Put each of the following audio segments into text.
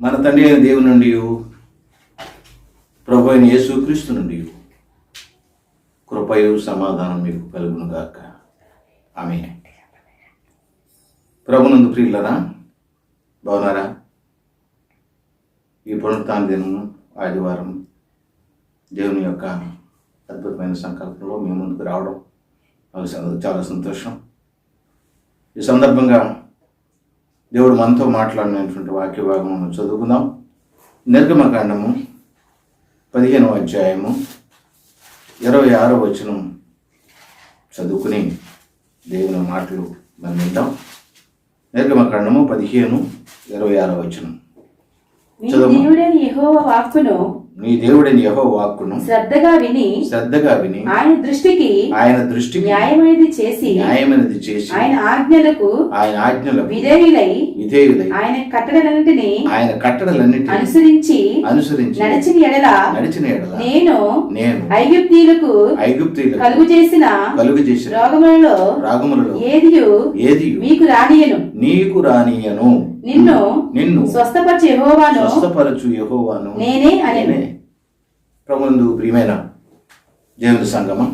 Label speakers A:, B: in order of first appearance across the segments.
A: మన తండ్రి అయిన దేవుని నుండి, ప్రభు అయిన యేసుక్రీస్తు నుండి కృపయు సమాధానం మీకు కలుగును గాక. ఆమేన్. ప్రభునందు ప్రియులరా, బాగున్నారా? ఈ పునరుత్థాన దినము ఆదివారం దేవుని యొక్క అద్భుతమైన సంకల్పంలో మీ ముందుకు రావడం నాకు చాలా సంతోషం. ఈ సందర్భంగా దేవుడు మనతో మాట్లాడినటువంటి వాక్య భాగం చదువుకుందాం. నిర్గమకాండము 15వ అధ్యాయము 26వ వచనం చదువుకుని దేవుని మాటలు మనం విందాం. నిర్గమకాండము 15:26 వచనం.
B: నీ దేవుడైన యెహోవా వాక్కును శ్రద్ధగా విని ఆయన దృష్టికి న్యాయమైనది చేసి ఆయన ఆజ్ఞలకు విధేయులై ఆయన కట్టడలన్నిటిని అనుసరించి నడిచిన ఎడల నేను ఐగుప్తీయులకు కలుగు చేసిన రోగములలో ఏదియు మీకు రానియను. నిన్ను స్వస్థపరచు యెహోవాను నేనే అని.
A: ప్రభునందు ప్రియమైన దేవుని సంగమం,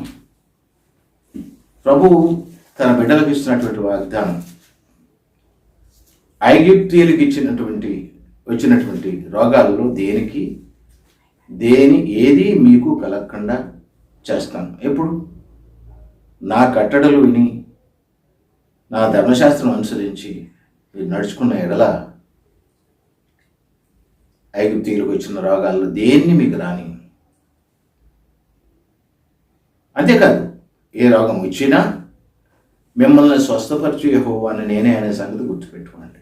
A: ప్రభువు తన బిడ్డలకు ఇస్తున్నటువంటి వాగ్దానం, ఐగుప్తీయులకు వచ్చినటువంటి రోగాలలో ఏది మీకు కలగకుండా చేస్తాను. ఎప్పుడు? నా కట్టడలు విని నా ధర్మశాస్త్రం అనుసరించి మీరు నడుచుకున్న ఎడల ఐగుప్తీయులకు వచ్చిన రోగాల్లో దేన్ని మీకు రాని. అంతేకాదు, ఏ రోగం వచ్చినా మిమ్మల్ని స్వస్థపరచు యెహోవాను నేనే అనే సంగతి గుర్తుపెట్టుకోండి.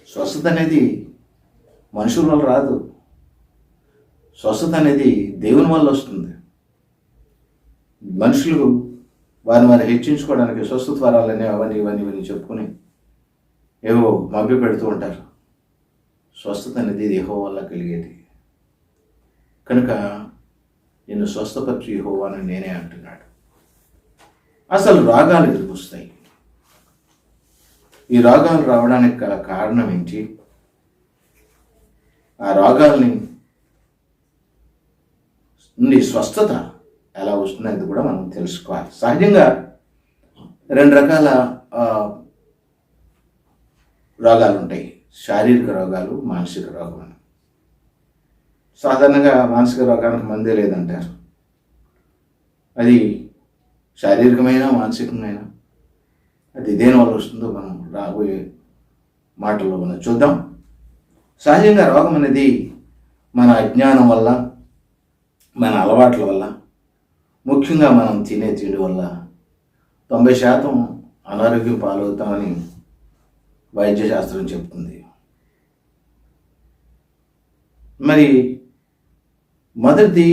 A: స్వస్థత అనేది మనుషుల వల్ల రాదు. స్వస్థత అనేది దేవుని వల్ల వస్తుంది. మనుషులు వారిని హెచ్చించుకోవడానికి స్వస్థత వరాలని అవన్నీ చెప్పుకుని ఏవో మభ్య పెడుతూ ఉంటారు. స్వస్థత అనేది యెహోవా వల్ల కలిగేది కనుక నిన్ను స్వస్థపరచు యెహోవాను నేనే అంటున్నాడు. అసలు రోగాలు ఎందుకు వస్తాయి? ఈ రోగాలు రావడానికి గల కారణం ఏంటి? ఆ రోగాల్ని నుండి స్వస్థత ఎలా వస్తుందనేది కూడా మనం తెలుసుకోవాలి. సహజంగా 2 రకాల రోగాలు ఉంటాయి: శారీరక రోగాలు, మానసిక రోగాలు. సాధారణంగా మానసిక రోగానికి మందే లేదంటారు. అది శారీరకమైన, మానసికమైన, అది దేనివల్ల వస్తుందో మనం రాబోయే మాటల్లో మనం చూద్దాం. సహజంగా రోగం అనేది మన అజ్ఞానం వల్ల, మన అలవాట్ల వల్ల, ముఖ్యంగా మనం తినే తిండి వల్ల 90% అనారోగ్యం పాలవుతామని వైద్య శాస్త్రం చెప్తుంది. మరి మొదటిది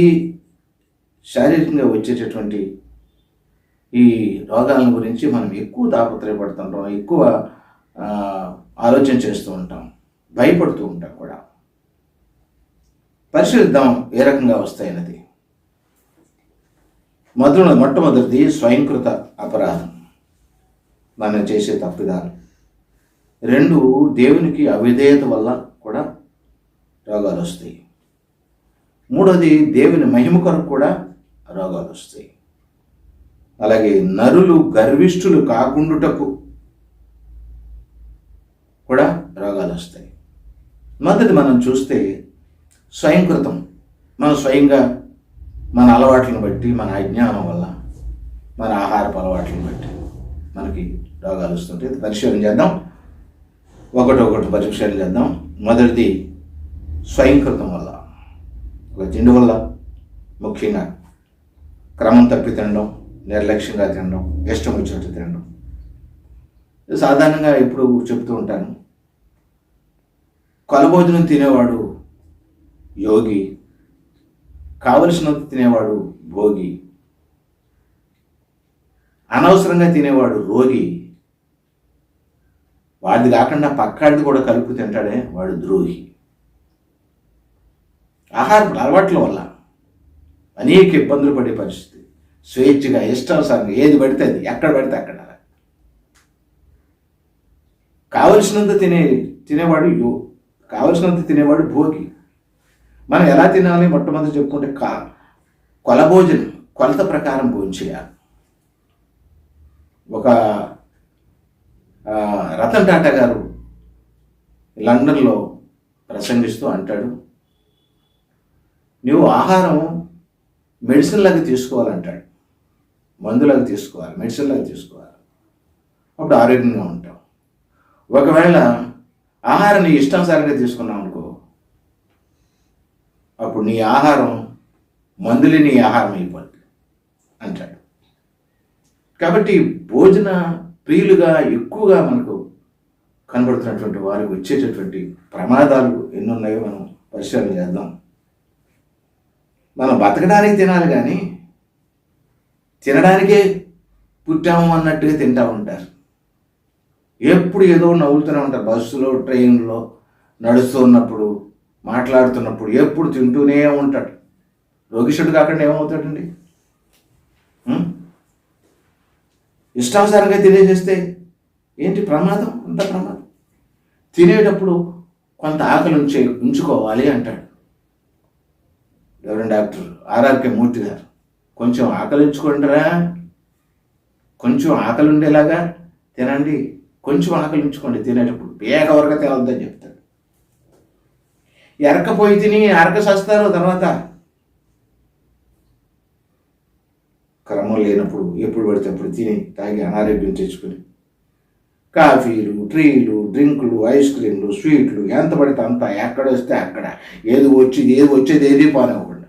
A: శారీరకంగా వచ్చేటటువంటి ఈ రోగాల గురించి మనం ఎక్కువ తాపత్రయపడుతుంటాం, ఎక్కువ ఆలోచన చేస్తూ ఉంటాం, భయపడుతూ ఉంటాం కూడా. పరిశీలిద్దాం ఏ రకంగా వస్తాయన్నది. మొట్టమొదటిది స్వయంకృత అపరాధం, మనం చేసే తప్పిదాలు. 2, దేవునికి అవిధేయత వల్ల కూడా రోగాలు వస్తాయి. 3వది దేవుని మహిమ కొరకు కూడా రోగాలు వస్తాయి. అలాగే నరులు గర్విష్ఠులు కాకుండుటకు కూడా రోగాలు వస్తాయి. మొదటి మనం చూస్తే స్వయంకృతం. మనం స్వయంగా మన అలవాట్లను బట్టి, మన అజ్ఞానం వల్ల, మన ఆహారపు అలవాట్లను బట్టి మనకి రోగాలు వస్తుంటాయి. పరిశీలన చేద్దాం, ఒకటి పరిశీలన చేద్దాం. మొదటిది స్వయంకృతం వల్ల, ఒక తిండి వల్ల, ముఖ్యంగా క్రమం తప్పి తినడం, నిర్లక్ష్యంగా తినడం, ఇష్టం వచ్చినట్టు తినడం. సాధారణంగా ఇప్పుడు చెప్తూ ఉంటాను, కొలభోజనం తినేవాడు యోగి, కావలసినంత తినేవాడు భోగి, అనవసరంగా తినేవాడు రోగి, వాడిది కాకుండా పక్కాడిది కూడా కలుపు తింటాడే వాడు ద్రోహి. ఆహారపు అలవాట్ల వల్ల అనేక ఇబ్బందులు పడే పరిస్థితి. స్వేచ్ఛగా ఇష్టానుసారంగా ఏది పడితే అది, ఎక్కడ పడితే అక్కడ. కావలసినంత తినేవాడు కావలసినంత తినేవాడు భోగి. మనం ఎలా తినాలి మొట్టమొదటి చెప్పుకుంటే కొల భోజనం, కొలత ప్రకారం భోజనం చేయాలి. ఒక రతన్ టాటా గారు లండన్లో ప్రసంగిస్తూ అంటాడు, నువ్వు ఆహారం మెడిసిన్ లాగా తీసుకోవాలంటాడు. మందులాగా తీసుకోవాలి, మెడిసిన్ లాగా తీసుకోవాలి, అప్పుడు ఆరోగ్యంగా ఉంటావు. ఒకవేళ ఆహారం నీ ఇష్టానుసారంగా తీసుకున్నావు అనుకో, అప్పుడు నీ ఆహారం మందులే నీ ఆహారం అయిపోద్ది అంటాడు. కాబట్టి భోజన ప్రియులుగా ఎక్కువగా మనకు కనబడుతున్నటువంటి వారికి వచ్చేటటువంటి ప్రమాదాలు ఎన్ని ఉన్నాయో మనం పరిశీలన చేద్దాం. మనం బతకడానికి తినాలి, కానీ తినడానికే పుట్టాము అన్నట్టుగా తింటూ ఉంటారు. ఎప్పుడు ఏదో నవ్వులుతూనే ఉంటారు. బస్సులో, ట్రైన్లో, నడుస్తూ ఉన్నప్పుడు, మాట్లాడుతున్నప్పుడు ఎప్పుడు తింటూనే ఉంటాడు. రోగిష్ఠుడు కాకుండా ఏమవుతాడండి? ఇష్టానుసారంగా తినేసేస్తే ఏంటి ప్రమాదం? అంత ప్రమాదం. తినేటప్పుడు కొంత ఆకలి ఉంచుకోవాలి అంటాడు ఎవరైనా డాక్టర్ ఆర్ఆర్కే మూర్తి గారు. కొంచెం ఆకలి ఉంచుకుంటారా, కొంచెం ఆకలి ఉండేలాగా తినండి, కొంచెం ఆకలి ఉంచుకోండి తినేటప్పుడు, వేగవరగా తినవద్దని చెప్తాడు. ఎరకపోయి తిని అరక సస్తారు, తర్వాత క్రమం లేనప్పుడు ఎప్పుడు పడితే అప్పుడు తిని తాగి అనారోగ్యం తెచ్చుకొని కాఫీలు, టీలు, డ్రింకులు, ఐస్ క్రీమ్లు, స్వీట్లు, ఎంత పడితే అంత, ఎక్కడ వస్తే అక్కడ, ఏది వచ్చేది ఏది పానవ్వకుండా.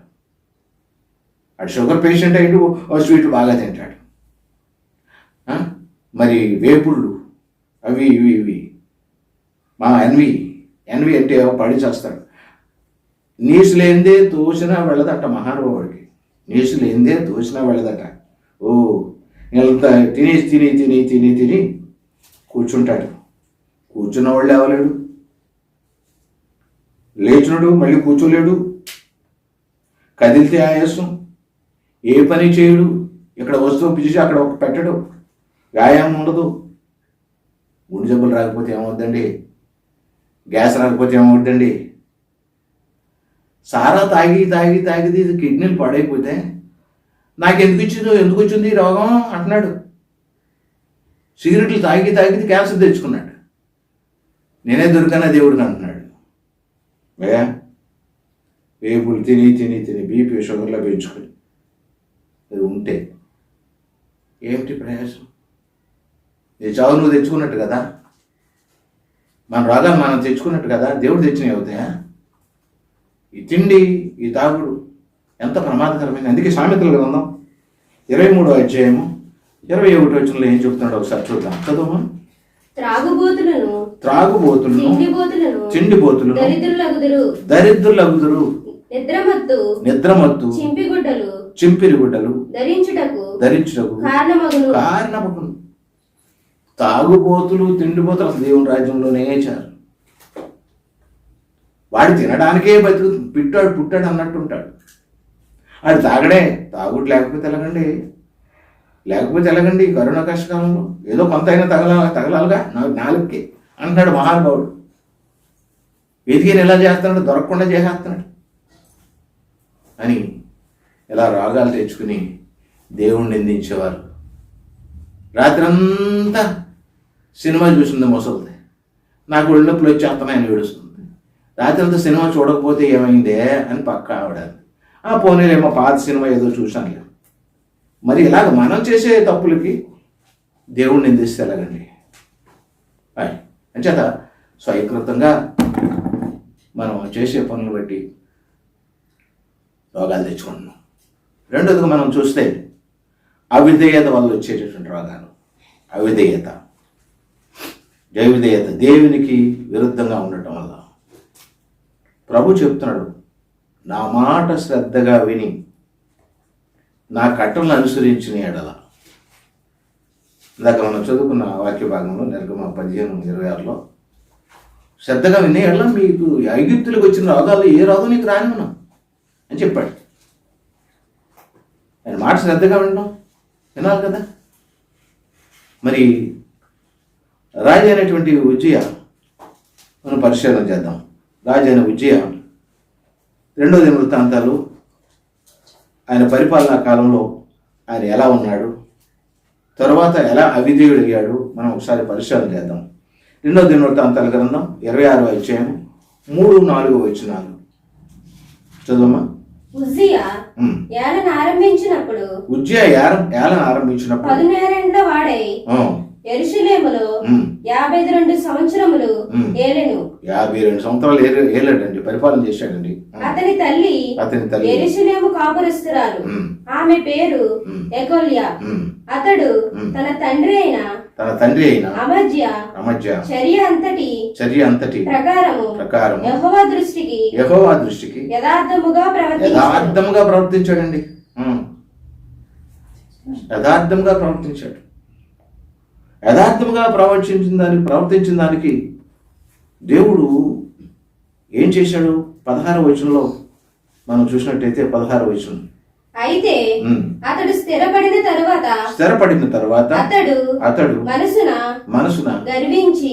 A: అటు షుగర్ పేషెంట్ అయ్యి స్వీట్ బాగా తింటాడు. మరి వేపుళ్ళు అవి ఇవి మా ఎన్వి అంటే పడి చేస్తాడు. నీసు లేనిదే తోసినా వెళ్ళదట మహానుభావుడికి. నీసు లేనిదే తోసినా వెళ్ళదట. ఓ ఎంత తిని తిని తిని తిని తిని కూర్చుంటాడు. కూర్చున్న వాళ్ళు లేవలేడు, లేచినడు మళ్ళీ కూర్చోలేడు, కదిలితే ఆయాసం, ఏ పని చేయడు, ఇక్కడ వస్తువు పిలిచి అక్కడ ఒక పెట్టడు, వ్యాయామం ఉండదు. గుండె జబ్బులు రాకపోతే ఏమవుద్దండి? గ్యాస్ రాకపోతే ఏమవుద్దండి? సారా తాగి తాగి తాగిది కిడ్నీలు పాడైపోతే నాకు ఎందుకు వచ్చింది ఈ రోగం అంటున్నాడు. సిగరెట్లు తాగి తాగిది క్యాన్సర్ తెచ్చుకున్నాడు. నేనే దొరికనా దేవుడికి అంటున్నాడు. వేపులు తిని తిని తిని బీపీ షుగర్లో పెంచుకొని అది ఉంటే ఏమిటి ప్రయాసం? ఈ చావు నువ్వు తెచ్చుకున్నట్టు కదా, మన రోగాలు మనం తెచ్చుకున్నట్టు కదా, దేవుడు తెచ్చినవి అవుతాయా? ఈ తిండి, ఈ తాగుడు ఎంత ప్రమాదకరమైంది. అందుకే సామెతల గ్రంథం 23వ అధ్యాయము 21వ వచనంలో ఏం చెప్తున్నాడు ఒకసారి చూద్దాం, చదువు. త్రాగుబోతులను తిండిబోతులను దరిద్రులగుదురు, నిద్రమత్తు చింపిరి గుడ్డలు ధరించుటకు కారణమగును. తాగుబోతులు, తిండిబోతులు అసలు దేవుని రాజ్యంలోనే చారు. వాడు తినడానికే పుట్టాడు అన్నట్టుంటాడు. వాడు తాగుడు లేకపోతే ఎలాగండి కరోనా కష్టకాలంలో ఏదో కొంత అయినా తగలాలిగా నాలుగుకి అంటున్నాడు మహానుభావుడు. ఎదిగిన ఎలా చేస్తున్నాడు, దొరకకుండా చేసేస్తున్నాడు అని ఇలా రోగాలు తెచ్చుకుని దేవుణ్ణి నిందించేవారు. రాత్రి అంతా సినిమా చూసింది ముసలిది, నాకు ఒళ్ళు నొప్పులు వచ్చేస్తున్నాయని ఏడుస్తుంది. రాత్రి అంతా సినిమా చూడకపోతే ఏమైందే అని పక్క ఆవిడ. పోనీలేమో పాత సినిమా ఏదో చూశానులే. మరి ఇలాగ మనం చేసే తప్పులకి దేవుణ్ణి నిందిస్తే ఎలాగండి? అంచేత స్వయంకృతంగా మనం చేసే పనులు బట్టి రోగాలు తెచ్చుకుంటున్నాం. రెండోదిగా మనం చూస్తే అవిధేయత వల్ల వచ్చేటటువంటి రోగాలు. అవిధేయత, జైవిధేయత, దేవునికి విరుద్ధంగా ఉండటం వల్ల. ప్రభు చెప్తున్నాడు, నా మాట శ్రద్ధగా విని నా కట్టలను అనుసరించిన ఎడల. ఇందాక మనం చదువుకున్న వాక్య భాగంలో నిర్గమ 15:26లో శ్రద్ధగా వినే ఎడల మీకు ఐగుప్తులకు వచ్చిన రోగాలు ఏ రోగం నీకు రానివ్వను అని చెప్పాడు. ఆయన మాట శ్రద్ధగా వినాలి కదా. మరి రాజు అయినటువంటి ఉజ్జియా మనం పరిశీలన చేద్దాం. రాజైన ఉజ్జియా రెండో దినవృత్తాంతాలు ఆయన పరిపాలనా కాలంలో ఆయన ఎలా ఉన్నాడు, తర్వాత ఎలా అవిధేయుడయ్యాడు మనం ఒకసారి పరిశీలన చేద్దాం. రెండో దినవృత్తాంతాల గ్రంథం 26వ అధ్యాయం 3-4 వచనాలు చదువమ్మా.
C: ఉజ్జియా ఏలన ఆరంభించినప్పుడు 14 వాడై యెరూషలేములో 52 సంవత్సరములు ఏలెను.
A: 52 సంవత్సరాలు ఏలాడండి, పరిపాలన చేశాడండి.
C: అతని తల్లి యెరూషలేము కాపురస్తురాలు, ఆమె పేరు ఎకొల్యా. అతడు తన తండ్రి అయిన అమజ్య చర్య అంతటి ప్రకారము యెహోవా దృష్టికి యథార్థముగా
A: ప్రవర్తించాడండి. యథార్థముగా ప్రవర్తించిన దానికి దేవుడు ఏం చేశాడు? 16వ వచనంలో మనం చూసినట్టయితే 16వ వచనం,
C: అయితే అతడు స్థిరపడిన తరువాత అతడు మనసున గర్వించి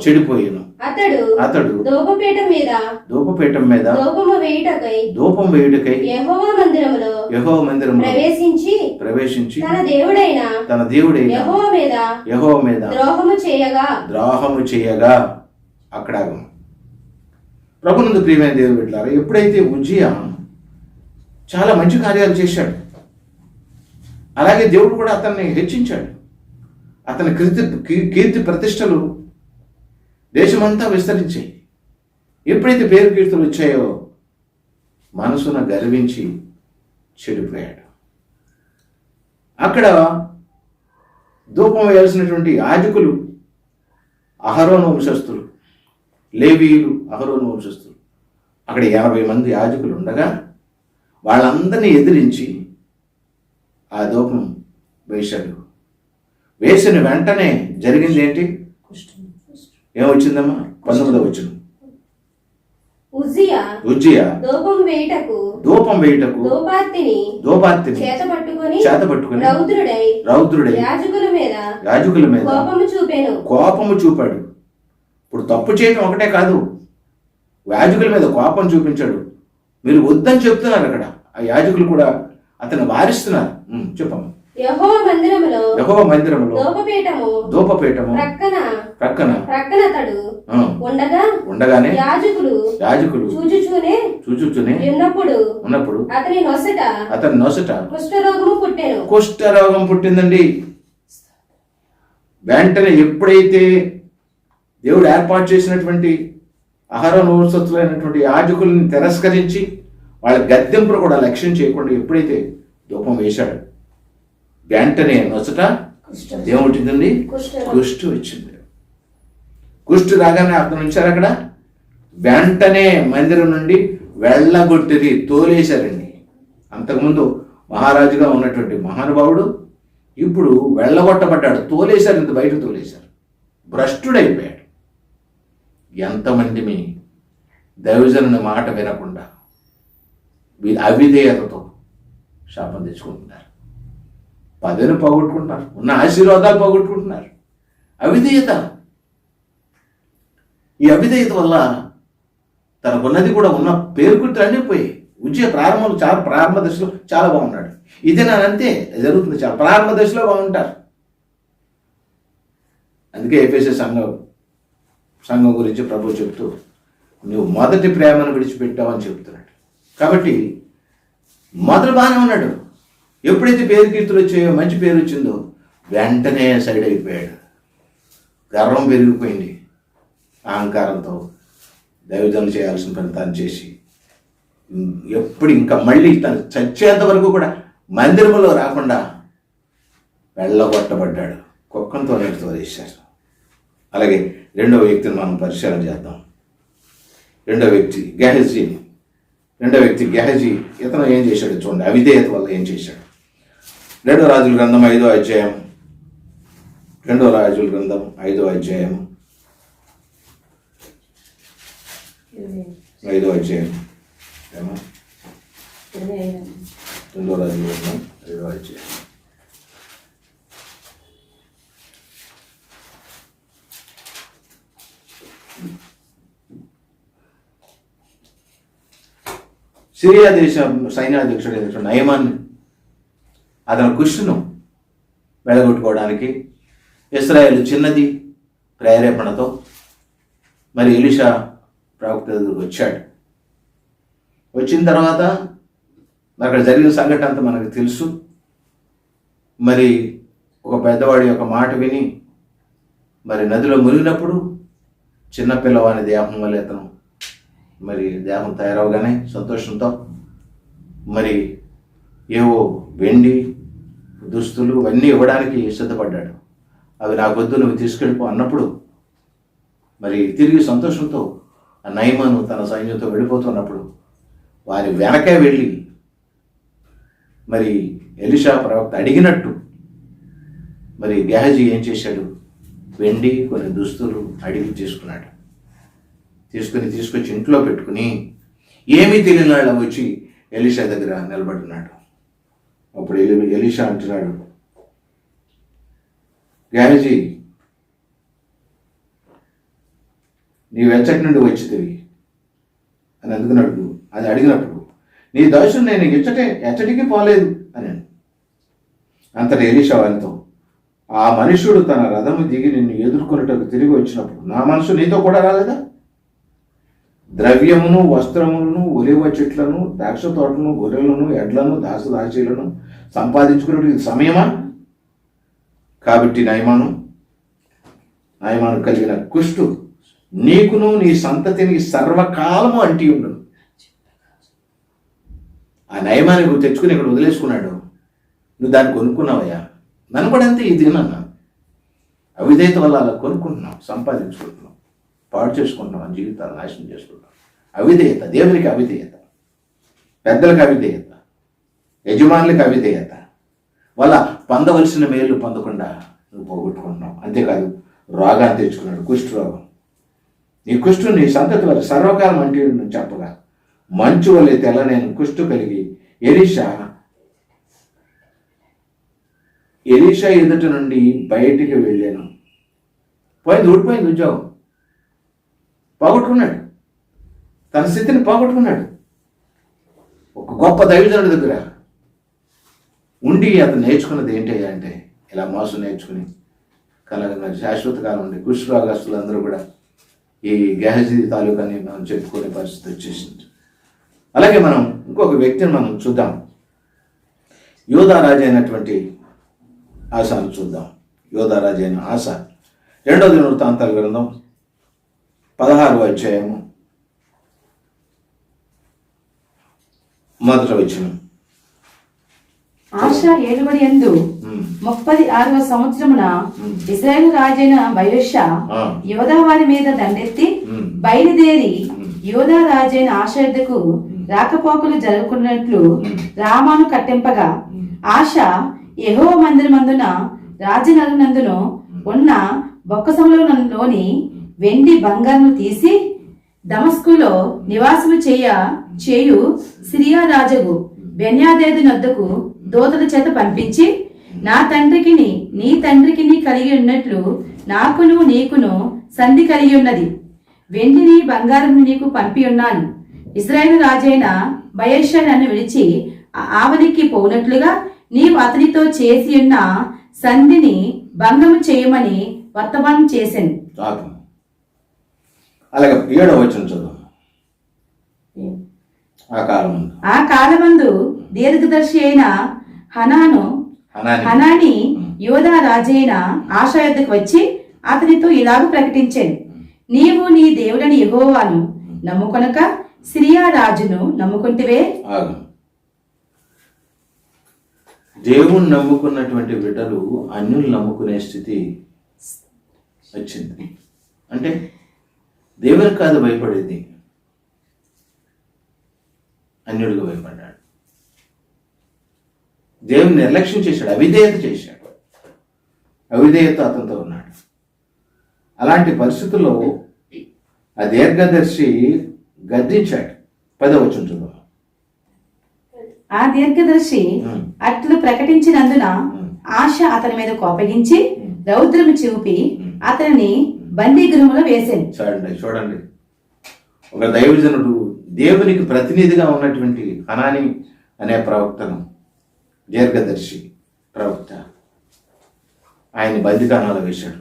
C: చెడిపోయెను. అతడు ధూపపీఠం మీద ధూపం వేయుటకై యెహోవా మందిరములో ప్రవేశించి తన దేవుడైన యెహోవా మీద
A: ద్రోహము చేయగా అక్కడ ప్రభునందు ప్రియమైన దేవుడు బిడ్డలారా, ఎప్పుడైతే ఉజ్జియా చాలా మంచి కార్యాలు చేశాడు, అలాగే దేవుడు కూడా అతన్ని హెచ్చించాడు. అతని కీర్తి ప్రతిష్టలు దేశమంతా విస్తరించాయి. ఎప్పుడైతే పేరు కీర్తులు వచ్చాయో మనసున గర్వించి చెడిపోయాడు. అక్కడ ధూపం వేయాల్సినటువంటి యాజకులు అహరోను వంశస్థులు, లేవీయులు అహరోను వంశస్థులు, అక్కడ 80 మంది యాజకులు ఉండగా వాళ్ళందరినీ ఎదిరించి ఆ ధూపం వేశాడు. వేసిన వెంటనే జరిగింది ఏంటి? ఏమొచ్చిందమ్మా? 19వ వచనం, ఉజ్జియా ధూపం వేయుటకు ధూపార్తిని చేతపట్టుకొని రౌద్రుడై యాజకుల మీద కోపము చూపాడు. ఇప్పుడు తప్పు చేయటం ఒకటే కాదు, యాజకుల మీద కోపం చూపించాడు. మీరు వద్దని చెప్తున్నారు. అక్కడ ఆ యాజకులు కూడా అతను వారిస్తున్నారు. చెప్పమ్మా.
C: యెహోవా మందిరములో ధూపపీఠము ప్రక్కన ఉండగానే యాజకులు చూచుచూనే ఉన్నప్పుడు అతని నొసట కుష్ఠరోగం పుట్టిందండి. వెంటనే ఎప్పుడైతే దేవుడు ఏర్పాటు చేసినటువంటి అహరోను వంశస్థులైనటువంటి యాజకుల్ని తిరస్కరించి వాళ్ళ గద్దెంపును కూడా లక్ష్యం చేయకుండా ఎప్పుడైతే ధూపం వేశాడు, వెంటనే నొసట ఏముంటుందండి? కుష్టు వచ్చింది. కుష్టు రాగానే అతను ఉంచారు అక్కడ. వెంటనే మందిరం నుండి వెళ్ళగొట్టిది, తోలేశారండి. అంతకుముందు మహారాజుగా ఉన్నటువంటి మహానుభావుడు ఇప్పుడు వెళ్ళగొట్టబడ్డాడు. తోలేశారు, ఇంత బయట తోలేశారు. భ్రష్టుడైపోయాడు. ఎంతమంది మీ దైవజనుని మాట వినకుండా అవిధేయతతో శాపం తెచ్చుకుంటున్నారు, పదవిని పోగొట్టుకుంటున్నారు, ఉన్న ఆశీర్వాదాలు పోగొట్టుకుంటున్నారు. అవిధేయత. ఈ అవిధేయత వల్ల తనకున్నది కూడా ఉన్న పేరుకుట్లు అన్నీ పోయి. ఉజ్జియా ప్రారంభ దశలో చాలా బాగున్నాడు. ఇదే నానంతే జరుగుతుంది. చాలా ప్రారంభ దశలో బాగుంటారు. అందుకే ఎఫెసీ సంఘం గురించి ప్రభు చెప్తూ నువ్వు మొదటి ప్రేమను విడిచిపెట్టావని చెప్తున్నాడు. కాబట్టి మొదలు బాగానే ఉన్నాడు. ఎప్పుడైతే పేరు కీర్తులు వచ్చాయో, మంచి పేరు వచ్చిందో, వెంటనే సైడ్ అయిపోయాడు. గర్వం పెరిగిపోయింది. అహంకారంతో దైవజనులు చేయాల్సిన పని తాను చేసి ఎప్పుడు ఇంకా మళ్ళీ తను చచ్చేంత వరకు కూడా మందిరంలో రాకుండా వెళ్ళగొట్టబడ్డాడు. కుక్కతో నెట్టుతో వేశారు. అలాగే రెండవ వ్యక్తిని మనం పరిశీలన చేద్దాం. రెండవ వ్యక్తి గెహజీ. ఇతను ఏం చేశాడు చూడండి, అవిధేయత వల్ల ఏం చేశాడు. రెండవ రాజుల గ్రంథం 5వ అధ్యాయం 5వ అధ్యాయం ఏమో 2వ రాజుల గ్రంథం 5వ అధ్యాయం సిరియా దేశ సైన్యాధ్యక్షుడు నయమాన్ని అతని కుష్టును వెళ్ళగొట్టుకోవడానికి ఇశ్రాయేలు చిన్నది ప్రేరేపణతో మరి ఎలీషా ప్రవక్త దగ్గరికి వచ్చాడు. వచ్చిన తర్వాత అక్కడ జరిగిన సంఘటన అంతా మనకు తెలుసు. మరి ఒక పెద్దవాడి యొక్క మాట విని మరి నదిలో మునిగినప్పుడు చిన్న పిల్లవాని దేహం వల్ల ఇతను మరి దేహం తయారవగానే సంతోషంతో మరి ఏవో వెండి దుస్తులు అన్నీ ఇవ్వడానికి సిద్ధపడ్డాడు. అవి నాకు వద్దు, నువ్వు తీసుకెళ్ళిపో అన్నప్పుడు మరి తిరిగి సంతోషంతో ఆ నయమాను తన సైన్యంతో వెళ్ళిపోతున్నప్పుడు వారి వెనకే వెళ్ళి మరి ఎలీషా ప్రవక్త అడిగినట్టు మరి గెహజీ ఏం చేశాడు, వెండి కొన్ని దుస్తులు అడిగి తీసుకొచ్చి ఇంట్లో పెట్టుకుని ఏమీ తెలియని వాళ్ళ వచ్చి ఎలీషా దగ్గర నిలబడున్నాడు. అప్పుడు ఎలీషా అంటున్నాడు, గెహజీ నీవెచ్చటి నుండి వచ్చితివి అని అది అడిగినప్పుడు నీ దోషం నేను ఎచ్చటికి పోలేదు అని. అంతటి ఎలీషా వారితో, ఆ మనుషుడు తన రథము దిగి నిన్ను ఎదుర్కొన్నట్టు తిరిగి వచ్చినప్పుడు నా మనసు నీతో కూడా రాలేదా? ద్రవ్యమును వస్త్రములను ఒలివ చెట్లను ద్రాక్ష తోటను గొర్రెలను ఎడ్లను దాసదాసీలను సంపాదించుకున్నట్టు ఇది సమయమా? కాబట్టి నయమాను కలిగిన కుష్టు నీకును నీ సంతతిని సర్వకాలము అంటి ఉండను. ఆ నయమాన్ని నువ్వు తెచ్చుకుని ఇక్కడ వదిలేసుకున్నాడు. నువ్వు దాన్ని కొనుక్కున్నావయ్యా. నన్ను కూడా అంతే, ఇది తిన్నా అవిధేయత వల్ల అలా కొనుక్కుంటున్నాం, సంపాదించుకుంటున్నాం, పాడు చేసుకుంటున్నాం, అని జీవితాలు నాశనం చేసుకుంటాం. అవిధేయత, దేవునికి అవిధేయత, పెద్దలకు అవిధేయత, యజమానులకు అవిధేయత వల్ల పొందవలసిన మేలు పొందకుండా నువ్వు పోగొట్టుకుంటున్నావు. అంతేకాదు రోగాన్ని తెచ్చుకున్నాడు, కుష్ఠ రోగం. నీ కుష్ఠు నీ సంతతి వారి సర్వకాలం అంటే నువ్వు చెప్పగా మంచు వల్లే తెల్ల నేను కుష్ఠు కలిగి ఎలీషా ఎదుట నుండి బయటికి వెళ్ళాను. ఊడిపోయింది ఉద్యోగం, పోగొట్టుకున్నాడు, తన స్థితిని పోగొట్టుకున్నాడు. ఒక గొప్ప దైవజనుడి దగ్గర ఉండి అతను నేర్చుకున్నది ఏంటి అంటే ఇలా మోసం నేర్చుకుని కలగ శాశ్వత కాలం ఉండి కుష్ఠరోగస్తులందరూ కూడా ఈ గెహజీ తాలూకాని మనం చెప్పుకునే పరిస్థితి వచ్చేసింది. అలాగే మనం ఇంకొక వ్యక్తిని మనం చూద్దాం. యోధారాజు అయినటువంటి ఆసాను చూద్దాం. యోధారాజు అయిన ఆస 2వ దినవృత్తాంతాల గ్రంథం 16వ అధ్యాయము 1వ వచనం.
B: ఆశ ఏలుబడి యందు 36వ సంవత్సరమున ఇశ్రాయేలు రాజైన బయెషా యోధా వారి మీద దండెత్తి బయలుదేరి యోధా రాజైన ఆశ యొద్దకు రాకపోకలు జరుగుకున్నట్లు రామాను కట్టింపగా ఆశ యెహోవా మందిరమందున రాజనగరనందును ఉన్న బొక్కసములోని వెండి బంగారము తీసి దమస్కులో నివాసము చేయు సిరియా రాజుకు బెన్యాదేదు నొద్దకు దూతల చేత పంపించి నా తండ్రికి నీ తండ్రికి కలిగి ఉన్నట్లు నాకును నీకును సంధి కలిగి ఉన్నది. వెండిని బంగారం నీకు పంపి ఉన్నాను. ఇశ్రాయేలు రాజైన బయెషా నన్ను విడిచి ఆవనికి పోనట్లుగా నీవు అతనితో చేసి ఉన్న సంధిని భంగము చేయమని వర్తమానం చేశాను.
C: అలాగే 7వ వచనం చదువు.
B: ఆ కాలమందు దీర్ఘదర్శి అయిన హనాని యోధా రాజైన ఆశ యొద్దకు వచ్చి అతనితో ఇలాగ ప్రకటించాను, నీవు నీ దేవుడని యెహోవాను నమ్ముకొనక సిరియా రాజును నమ్ముకుంటివే.
C: దేవుణ్ణి నమ్ముకున్నటువంటి బిడ్డలు అన్యులు నమ్ముకునే స్థితి వచ్చింది. అంటే దేవునికి కాదు భయపడేది, అన్యుడిగా భయపడ్డాడు. దేవుని నిర్లక్ష్యం చేశాడు, అవిధేయత చేశాడు. అవిధేయత అతనితో ఉన్నాడు. అలాంటి పరిస్థితుల్లో ఆ దీర్ఘదర్శి గద్దించాడు. 10వ వచనం చూద్దాం.
B: ఆ దీర్ఘదర్శి అట్లు ప్రకటించినందున ఆశ అతని మీద కోపగించి రౌద్రము చూపి అతనిని బందీ గృహంలో వేశాను.
C: చూడండి, ఒక దైవజనుడు దేవునికి ప్రతినిధిగా ఉన్నటువంటి హనాని అనే ప్రవక్తను, దీర్ఘదర్శి ప్రవక్త, ఆయన బందికానంలో వేశాడు.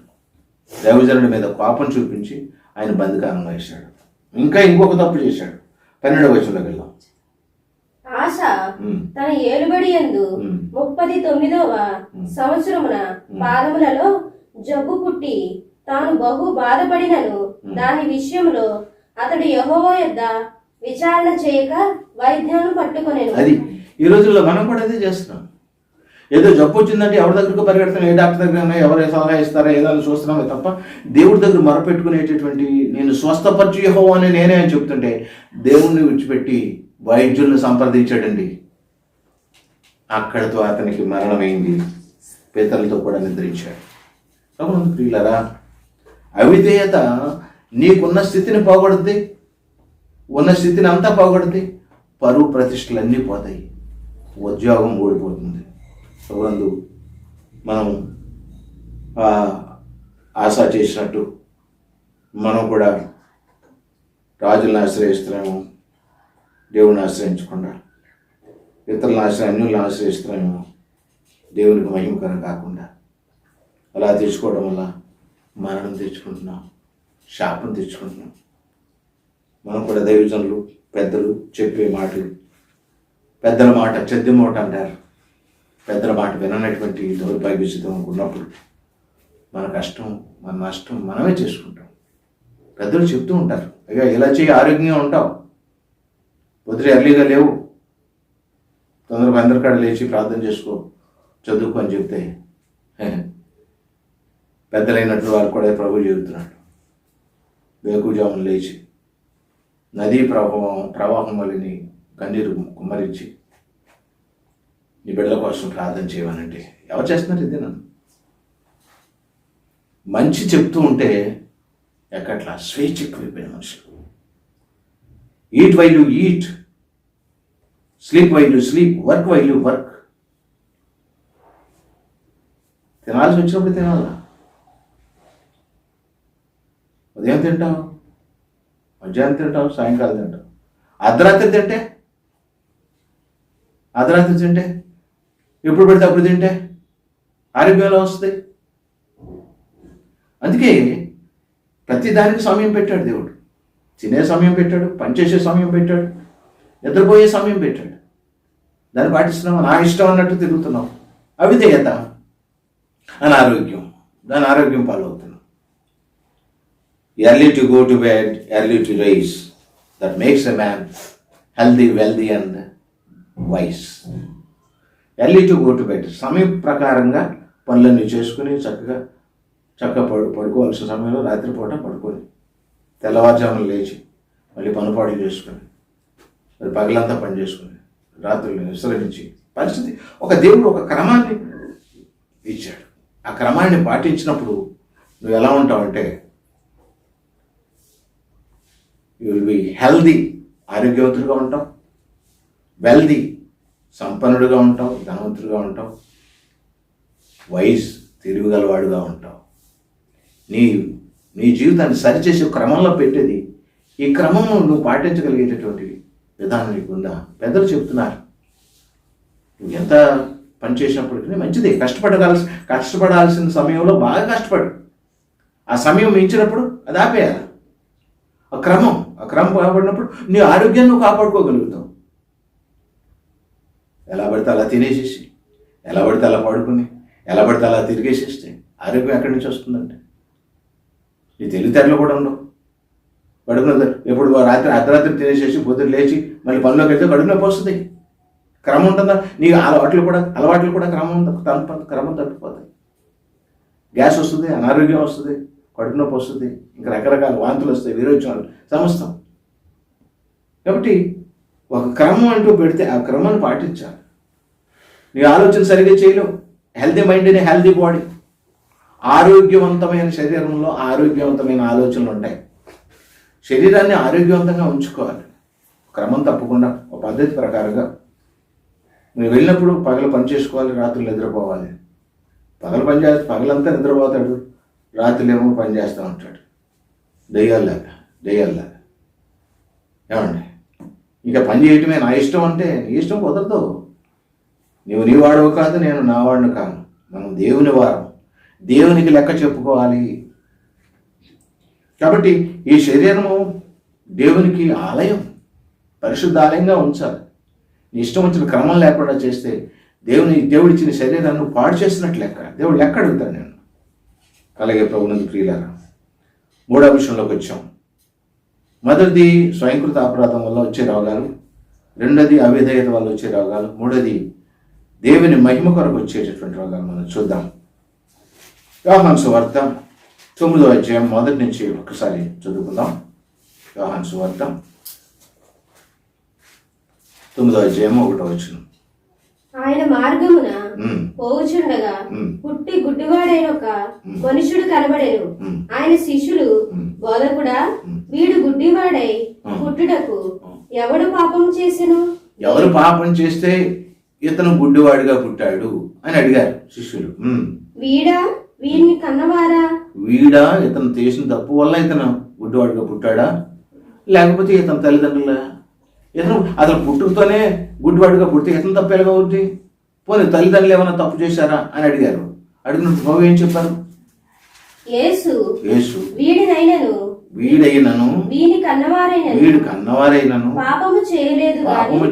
C: దైవజనుడి మీద కోపం చూపించి ఆయన బందికానంలో వేశాడు. ఇంకా ఇంకొక తప్పు చేశాడు. 12వ వచనంలోకి వెళ్దాం.
D: ఆశ తన ఏలుబడి యందు 39వ సంవత్సరమున పాదములలో జబ్బు పుట్టి తాను బహు బాధపడినను దాని విషయంలో అతడు యెహోవా యొద్ద విచారణ చేయక వైద్యులను పట్టుకొనెను.
C: అది ఈ రోజుల్లో మనం కూడా అదే చేస్తున్నాం. ఏదో జబ్బు వచ్చిందంటే ఎవరి దగ్గరకు పరిగెడతాం, ఏ డాక్టర్ దగ్గర ఎవరు సలహా ఇస్తారో ఏదో చూస్తున్నామే తప్ప దేవుడి దగ్గర మొరపెట్టుకునేటటువంటి నేను స్వస్థపరచు యెహోవా అని నేనే అని చెప్తుంటే దేవుణ్ణి విడిచిపెట్టి వైద్యుల్ని సంప్రదించాడండి. అక్కడితో అతనికి మరణమైంది. పితరులతో కూడా నిద్రించాడు. అవును ప్రియులరా, అవిధేయత నీకున్న స్థితిని పోగొడుద్ది, ఉన్న స్థితిని అంతా పోగొడుద్ది, పరువు ప్రతిష్టలు అన్నీ పోతాయి, ఉద్యోగం ఊడిపోతుంది. అవునందు మనం ఆశ చేసినట్టు మనం కూడా రాజులను ఆశ్రయిస్తున్నాము, దేవుని ఆశ్రయించకుండా ఇతరులను అన్యులను ఆశ్రయిస్తున్నాము, దేవునికి మహిమకరం కాకుండా అలా తెచ్చుకోవడం వల్ల మరణం తెచ్చుకుంటున్నాం, శాపం తెచ్చుకుంటున్నాం. మనం కూడా దైవజనులు పెద్దలు చెప్పే మాటలు, పెద్దల మాట చెద్ది మాట అంటారు. పెద్దల మాట విననటువంటి దౌర్భాగ్యస్థితం ఉన్నప్పుడు మన కష్టం మన నష్టం మనమే చేసుకుంటాం. పెద్దలు చెప్తూ ఉంటారు, అయ్యా ఇలా చేయి ఆరోగ్యంగా ఉంటావు, పొద్దున ఎర్లీగా లేవు, తొందరగా అందరికాడ లేచి ప్రార్థన చేసుకో, చదువుకో అని చెప్తే పెద్దలైనట్టు వారు కూడా ప్రభు చెబుతున్నాడు. వేకుజాములు లేచి నదీ ప్రవాహం వల్లని కన్నీరు కుమ్మరించి నీ బిడ్డల కోసం ప్రార్థన చేయమనంటే ఎవరు చేస్తున్నారు? ఇదే నన్ను మంచి చెప్తూ ఉంటే ఎక్కట్లా స్వేచ్ఛ ఎక్కువైపోయిన మనుషులు. Eat while you eat, sleep while you sleep, work while you work. తినాల్సి వచ్చినప్పుడు తినాలా. ఉదయం తింటావు, మధ్యాహ్నం తింటావు, సాయంకాలం తింటావు. అర్ధరాత్రి తింటే ఎప్పుడు పడితే అప్పుడు తింటే ఆరోగ్యంలో వస్తుంది. అందుకే ప్రతి దానికి సమయం పెట్టాడు దేవుడు. తినే సమయం పెట్టాడు, పనిచేసే సమయం పెట్టాడు, నిద్రపోయే సమయం పెట్టాడు. దాన్ని పాటిస్తున్నావు, నా ఇష్టం అన్నట్టు తిరుగుతున్నావు. అవిధేయత, అనారోగ్యం, దాని ఆరోగ్యం పాలవుతున్నావు. Early to go to bed, early to rise, that makes a man healthy, wealthy and wise. Early to go to bed, సమయం ప్రకారంగా పనులన్నీ చేసుకుని చక్కగా పడుకోవాల్సిన సమయంలో రాత్రిపూట పడుకొని తెల్లవారుజామున లేచి మళ్ళీ పనుపాట్లు చేసుకొని మరి పగలంతా పని చేసుకుని రాత్రులు విశ్రమించి పరిస్థితి. ఒక దేవుడు ఒక క్రమాన్ని ఇచ్చాడు. ఆ క్రమాన్ని పాటించినప్పుడు నువ్వు ఎలా ఉంటావంటే యూ విల్ బి హెల్దీ, ఆరోగ్యవంతుడిగా ఉంటావు, వెల్దీ, సంపన్నుడిగా ఉంటావు, ధనవంతుడిగా ఉంటావు, వైస్, తిరుగుగలవాడుగా ఉంటావు. నీ జీవితాన్ని సరిచేసే క్రమంలో పెట్టేది ఈ క్రమము నువ్వు పాటించగలిగేటటువంటి విధానం నీకుందా? పెద్దలు చెప్తున్నారు. నువ్వు ఎంత పని చేసినప్పటికీ మంచిదే, కష్టపడాల్సిన సమయంలో బాగా కష్టపడు. ఆ సమయం మించినప్పుడు అది ఆపేయాలి. ఆ క్రమం కాపాడినప్పుడు నీ ఆరోగ్యాన్ని నువ్వు కాపాడుకోగలుగుతావు. ఎలా పడితే అలా తినేసేసి, ఎలా పడితే అలా పడుకుని, ఎలా పడితే అలా తిరిగేసేస్తే ఆరోగ్యం ఎక్కడి నుంచి వస్తుందంటే నీ తెలివితేటలు కూడా ఉండవు. కడుపున ఎప్పుడు అర్ధరాత్రి తినేసేసి పొద్దున్న లేచి మళ్ళీ పనిలోకి వెళ్తే కడుపు నొప్పి వస్తుంది. క్రమం ఉంటుందా? నీ అలవాట్లు కూడా క్రమం తప్పిపోతాయి. గ్యాస్ వస్తుంది, అనారోగ్యం వస్తుంది, కడుపు నొప్పి వస్తుంది, ఇంకా రకరకాల వాంతులు వస్తాయి, విరోచనాలు, సమస్తం. కాబట్టి ఒక క్రమం అంటూ పెడితే ఆ క్రమాన్ని పాటించాలి. నీ ఆలోచన సరిగ్గా చేయలేవు. హెల్తీ మైండ్ అనే హెల్తీ బాడీ, ఆరోగ్యవంతమైన శరీరంలో ఆరోగ్యవంతమైన ఆలోచనలు ఉంటాయి. శరీరాన్ని ఆరోగ్యవంతంగా ఉంచుకోవాలి క్రమం తప్పకుండా. ఒక పద్ధతి ప్రకారంగా నువ్వు వెళ్ళినప్పుడు పగలు పని చేసుకోవాలి, రాత్రులు నిద్రపోవాలి. పగలంతా నిద్రపోతాడు, రాత్రులేమో పని చేస్తూ ఉంటాడు. దెయ్యాల్లాగా. ఏమండి? ఇక పని చేయటమే నా ఇష్టం అంటే నీ ఇష్టం కుదరదు. నువ్వు నీ వాడవు కాదు, నేను నా వాడిని కాను. మనం దేవుని వారం, దేవునికి లెక్క చెప్పుకోవాలి. కాబట్టి ఈ శరీరము దేవునికి ఆలయం, పరిశుద్ధ ఆలయంగా ఉంచాలి. నీ ఇష్టం వచ్చిన క్రమం లేకుండా చేస్తే దేవుడిచ్చిన శరీరాన్ని పాడు చేసినట్లు లెక్క. దేవుడు లెక్క అడుగుతాడు నేను. అలాగే ప్రభునందు ప్రియులారా, మూడో విషయంలోకి వచ్చాం. మొదటిది స్వయంకృత అపరాధం వల్ల వచ్చే రోగాలు, రెండోది అవిధేయత వల్ల వచ్చే రోగాలు, మూడోది దేవుని మహిమ కొరకు వచ్చేటటువంటి రోగాలు మనం చూద్దాం. యోహాను సువార్త 9వ అధ్యాయం మొదటి నుంచి ఒకసారి చదువుకుందాం. యోహాను సువార్త 9వ అధ్యాయం 1వ వచనం.
D: ఆయన మార్గమున పోవుచుండగా పుట్టి గుడ్డివాడైన ఒక మనుషుడు కనబడెను. ఆయన శిష్యులు, బోధకుడా, వీడు గుడ్డివాడై పుట్టుటకు ఎవడు పాపం చేసెను?
C: ఎవరు పాపం చేస్తే ఇతను గుడ్డివాడిగా పుట్టాడు అని అడిగారు శిష్యులు.
D: వీడిని కన్నవారా?
C: వీడా ఇతను చేసిన తప్పు వల్ల ఇతను గుడ్డివాడిగా పుట్టాడా, లేకపోతే ఇతను తల్లిదండ్రుల? ఇతను అతను పుట్టుకతోనే గుడ్డివాడిగా పుడితే ఇతను తప్పు ఎలాగా అవుతుంది? పోనీ తల్లిదండ్రులు ఏమైనా తప్పు చేశారా అని అడిగారు. అడిగినప్పుడు ప్రభు ఏం చెప్పారు?
D: యేసు
C: వీడైనను వీడు కన్నవారైనను పాపము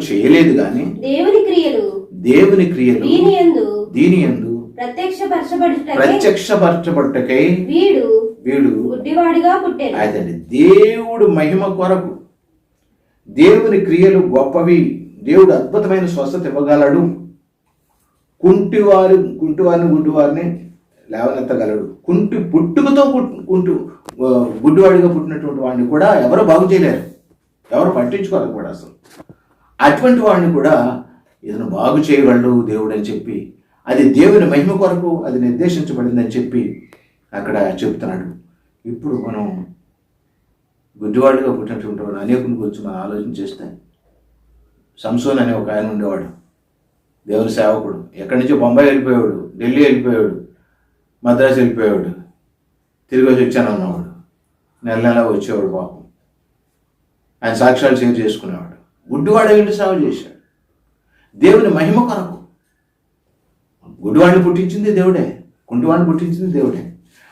C: చేయలేదు గాని దేవుని క్రియలు దీని యందు ప్రత్యక్షపరచబడుటకై వీడు
D: గుడ్డివాడిగా పుట్టాడు.
C: అదండి దేవుడు మహిమ కొరకు, దేవుని క్రియలు గొప్పవి. దేవుడు అద్భుతమైన స్వస్థత ఇవ్వగలడు. కుంటివారిని గుడ్డివారిని లేవనెత్తగలడు. పుట్టుకతో గుడ్డివాడిగా పుట్టినటువంటి వాడిని కూడా ఎవరో బాగు చేయలేరు, ఎవరు పట్టించుకోవాలి కూడా అసలు. అటువంటి వాడిని కూడా ఇతను బాగు చేయగలడు దేవుడు అని చెప్పి, అది దేవుని మహిమ కొరకు అది నిర్దేశించబడిందని చెప్పి అక్కడ చెప్తున్నాడు. ఇప్పుడు మనం గుడ్డివాడిగా పుట్టినటువంటి వాడు అనేకుని గురించి మనం ఆలోచన చేస్తే, సంసోన్ అనే ఒక ఆయన ఉండేవాడు, దేవుని సేవకుడు. ఎక్కడి నుంచో బొంబాయి వెళ్ళిపోయాడు, ఢిల్లీ వెళ్ళిపోయాడు, మద్రాసు వెళ్ళిపోయాడు, తిరిగి వచ్చాను అన్నవాడు. నెల వచ్చేవాడు పాపం. ఆయన సాక్ష్యాలు షేర్ చేసుకునేవాడు. గుడ్డివాడు ఏంటి సేవ చేశాడు దేవుని మహిమ కొరకు. గుడ్డివాడిని పుట్టించింది దేవుడే, కుంటివాడిని పుట్టించింది దేవుడే.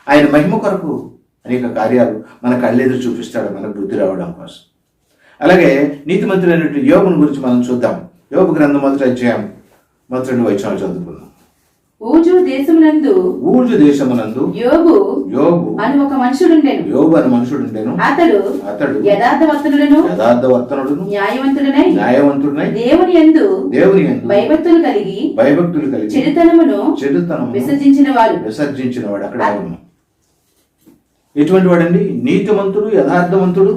C: ఆయన మహిమ కొరకు అనేక కార్యాలు మన కళ్ళెదురు చూపిస్తాడు, మనకు బుద్ధి రావడం కోసం. అలాగే నీతిమంతుడైనటువంటి యోబుని గురించి మనం చూద్దాం. యోబు గ్రంథం 1వ అధ్యాయం 2 వచనాలు చదువుకుందాం.
B: ఊజు దేశమునందు యోబు అని ఒక మనుషుడుండెను. అతడు యథార్థవర్తనుడును న్యాయవంతుడనై దేవుని యందు భయభక్తులు కలిగి చెడుతనమును విసర్జించిన వాడు.
C: అక్కడ ఎటువంటి వాడండి? నీతిమంతుడు, యథార్థవంతుడు,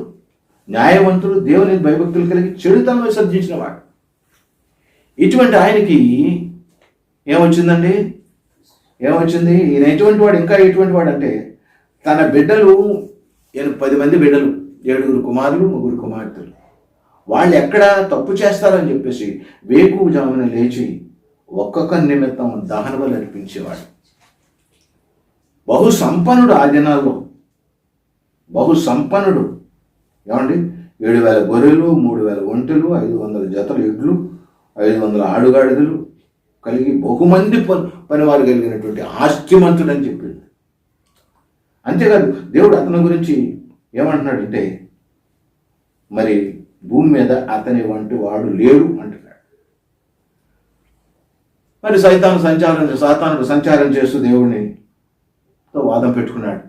C: న్యాయవంతుడు, దేవుని భయభక్తులు కలిగి చెడుతనం విసర్జించిన వాడు. ఇటువంటి ఆయనకి ఏమొచ్చిందండి? ఈయన ఎటువంటి వాడు? ఇంకా ఎటువంటి వాడు అంటే, తన బిడ్డలు 10 మంది బిడ్డలు, 7 కుమారులు 3 కుమార్తెలు. వాళ్ళు ఎక్కడ తప్పు చేస్తారని చెప్పేసి వేకువజామున లేచి ఒక్కొక్క నిమిత్తం దహన బలి అర్పించేవాడు. బహు సంపన్నుడు. ఆ దినాల్లో బహు సంపన్నుడు. ఏమండి, 7,000 గొర్రెలు, 3,000 ఒంటెలు, 500 జతలు ఎడ్లు, 500 ఆడుగాడిదలు కలిగి బహుమంది పనివారు కలిగినటువంటి ఆస్తిమంతుడు అని చెప్పింది. అంతేకాదు, దేవుడు అతని గురించి ఏమంటున్నాడంటే, మరి భూమి మీద అతని వంటి వాడు లేడు అంటున్నాడు. మరి సాతానుడు సంచారం చేస్తూ దేవుడినితో వాదం పెట్టుకున్నాడు.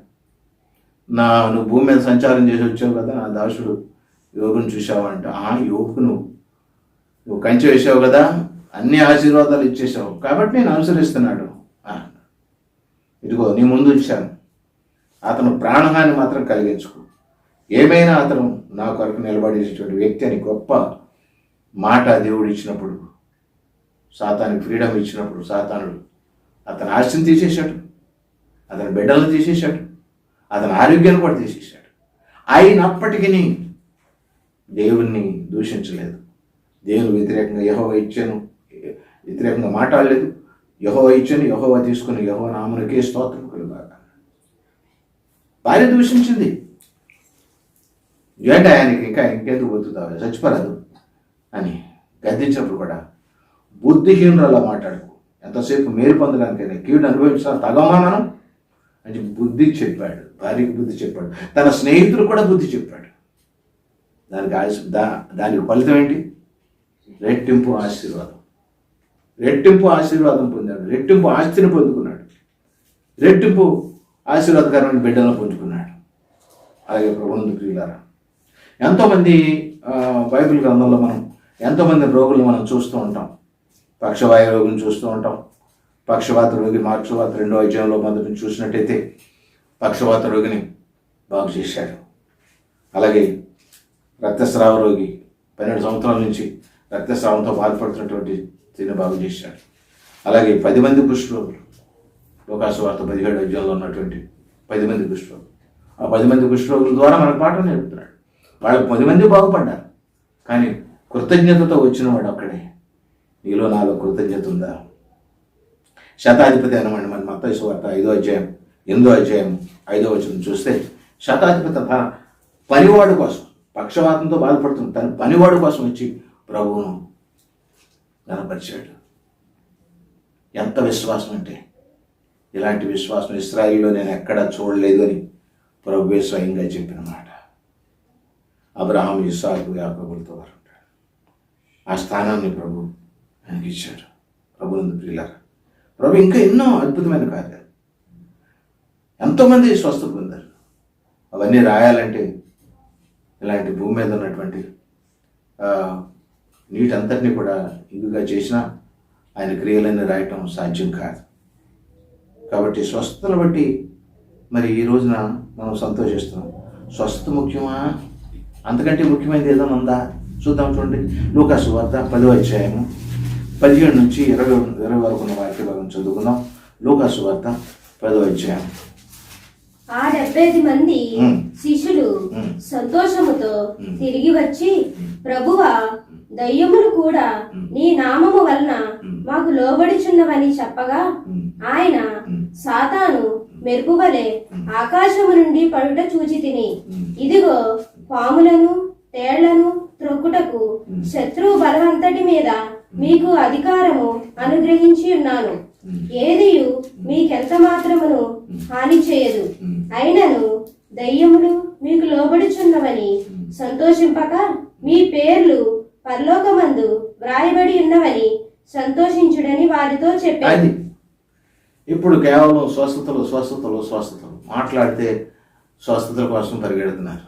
C: నువ్వు భూమి మీద సంచారం చేసి వచ్చావు కదా, నా దాసుడు యోగుని చూసావంట. యోగుకు నువ్వు కంచె వేసావు కదా, అన్ని ఆశీర్వాదాలు ఇచ్చేసావు కాబట్టి నేను అనుసరిస్తున్నాడు. ఇదిగో నీ ముందు ఇచ్చాను, అతను ప్రాణహాని మాత్రం కలిగించుకో. ఏమైనా అతను నా కొరకు నిలబడేటువంటి వ్యక్తి అని గొప్ప మాట దేవుడు ఇచ్చినప్పుడు, సాతానికి ఫ్రీడమ్ ఇచ్చినప్పుడు, సాతానుడు అతని ఆస్తిని తీసేశాడు, అతని బిడ్డలను తీసేశాడు, అతని ఆరోగ్యాన్ని కూడా తీసేశాడు. అయినప్పటికీ దేవుణ్ణి దూషించలేదు. దేవుని వ్యతిరేకంగా యెహోవా ఇచ్చాను వ్యతిరేకంగా మాట్లాడలేదు. యెహోవా ఇచ్చాను, యెహోవా తీసుకుని యెహోవా నామమునకే స్తోత్రం కలుగాక. భార్య దూషించింది. ఏంటి ఆయనకి ఇంకెందుకు బతుకుతావు, చచ్చిపోరాదు,
A: అని గద్దించినప్పుడు కూడా బుద్ధిహీనురాలా మాట్లాడుకు, ఎంతసేపు మేలు పొందడానికైనా కీడు అనుభవించిన తగమా మనం అని బుద్ధి చెప్పాడు. భార్యకి బుద్ధి చెప్పాడు, తన స్నేహితుడు కూడా బుద్ధి చెప్పాడు. దానికి ఫలితం ఏంటి? రెట్టింపు ఆశీర్వాదం. రెట్టింపు ఆశీర్వాదం పొందాడు, రెట్టింపు ఆస్తిని పొందుకున్నాడు, రెట్టింపు ఆశీర్వాదకరమైన బిడ్డలను పొందుకున్నాడు. అలాగే ప్రభునందు ప్రియులారా, ఎంతోమంది బైబిల్ గ్రంథంలో మనం ఎంతోమంది రోగులు మనం చూస్తూ ఉంటాం. పక్షవాయు రోగిని చూస్తూ ఉంటాం. పక్షవాత రోగి మార్క్సువార్త 2వ అధ్యాయంలో మొదటి చూసినట్టయితే పక్షవాత రోగిని బాగు చేశాడు. అలాగే రక్తస్రావ రోగి 12 సంవత్సరాల నుంచి రక్తస్రావంతో బాధపడుతున్నటువంటి దీన్ని బాగు చేశాడు. అలాగే 10 మంది కుష్ఠరోగులు, లోకాసువార్త 17వ అధ్యాయంలో ఉన్నటువంటి 10 మంది కుష్ఠరోగులు, ఆ 10 మంది కుష్ఠరోగుల ద్వారా మనకు పాఠం నేర్పుతున్నాడు. వాళ్ళకి 10 మంది బాగుపడ్డారు, కానీ కృతజ్ఞతతో వచ్చిన వాడు అక్కడే. నీలో నాలో కృతజ్ఞత ఉందా? శతాధిపతి అనమాట మన మత్తయి సువార్త 5వ అధ్యాయం 8వ అధ్యాయం 5వ వచనం చూస్తే శతాధిపతి తన పనివాడు కోసం, పక్షవాతంతో బాధపడుతున్న తన పనివాడు కోసం వచ్చి ప్రభువును కనపరిచాడు. ఎంత విశ్వాసం అంటే, ఇలాంటి విశ్వాసం ఇశ్రాయేలులో నేను ఎక్కడా చూడలేదు అని ప్రభువే స్వయంగా చెప్పిన మాట. అబ్రహాము, ఇస్సాకు, యాకోబులతో వారు ఉంటారు. ఆ స్థానాన్ని ప్రభు ఆయనకి ఇచ్చాడు. ప్రభునందు ప్రియులారా, ప్రభు ఇంకా ఎన్నో అద్భుతమైన కార్యాలు, ఎంతోమంది స్వస్థ పొందారు. అవన్నీ రాయాలంటే ఇలాంటి భూమి మీద ఉన్నటువంటి నీటంతటినీ కూడా ఇంగుగా చేసినా ఆయన క్రియలన్నీ రాయటం సాధ్యం కాదు. కాబట్టి స్వస్థతను బట్టి మరి ఈ రోజున మనం సంతోషిస్తున్నాం. స్వస్థత ముఖ్యమా? అంతకంటే ముఖ్యమైనది ఏదైనా ఉందా? చూద్దాం. చూడండి, లూకాసు వార్త 10వ అధ్యాయము 17 నుంచి 20 వరకు ఉన్న వాక్య భాగం చదువుకుందాం. లూకాసు వార్త 10వ అధ్యాయం.
D: ఆ 70 మంది శిష్యులు సంతోషముతో తిరిగి వచ్చి, ప్రభువా, దయ్యములు కూడా నీ నామము వలన మాకు లోబడిచున్నవని చెప్పగా, ఆయన, సాతాను మెరుపు వలె ఆకాశము నుండి పడుట చూచి తిని, ఇదిగో పాములను తేళ్లను త్రొక్కుటకు శత్రువు బలవంతటి మీద మీకు అధికారము అనుగ్రహించి ఉన్నాను. ఏదియు మీకెంత మాత్రమును హాని చేయదు. అయినను దయ్యములు మీకు లోబడుచున్నవని సంతోషింపక మీ పేర్లు పరలోకమందు వ్రాయబడి ఉన్నవని సంతోషించుడని వారితో చెప్పారు.
A: ఇప్పుడు కేవలం స్వస్థతలు స్వస్థతలు స్వస్థతలు మాట్లాడితే స్వస్థతల కోసం పరిగెడుతున్నారు.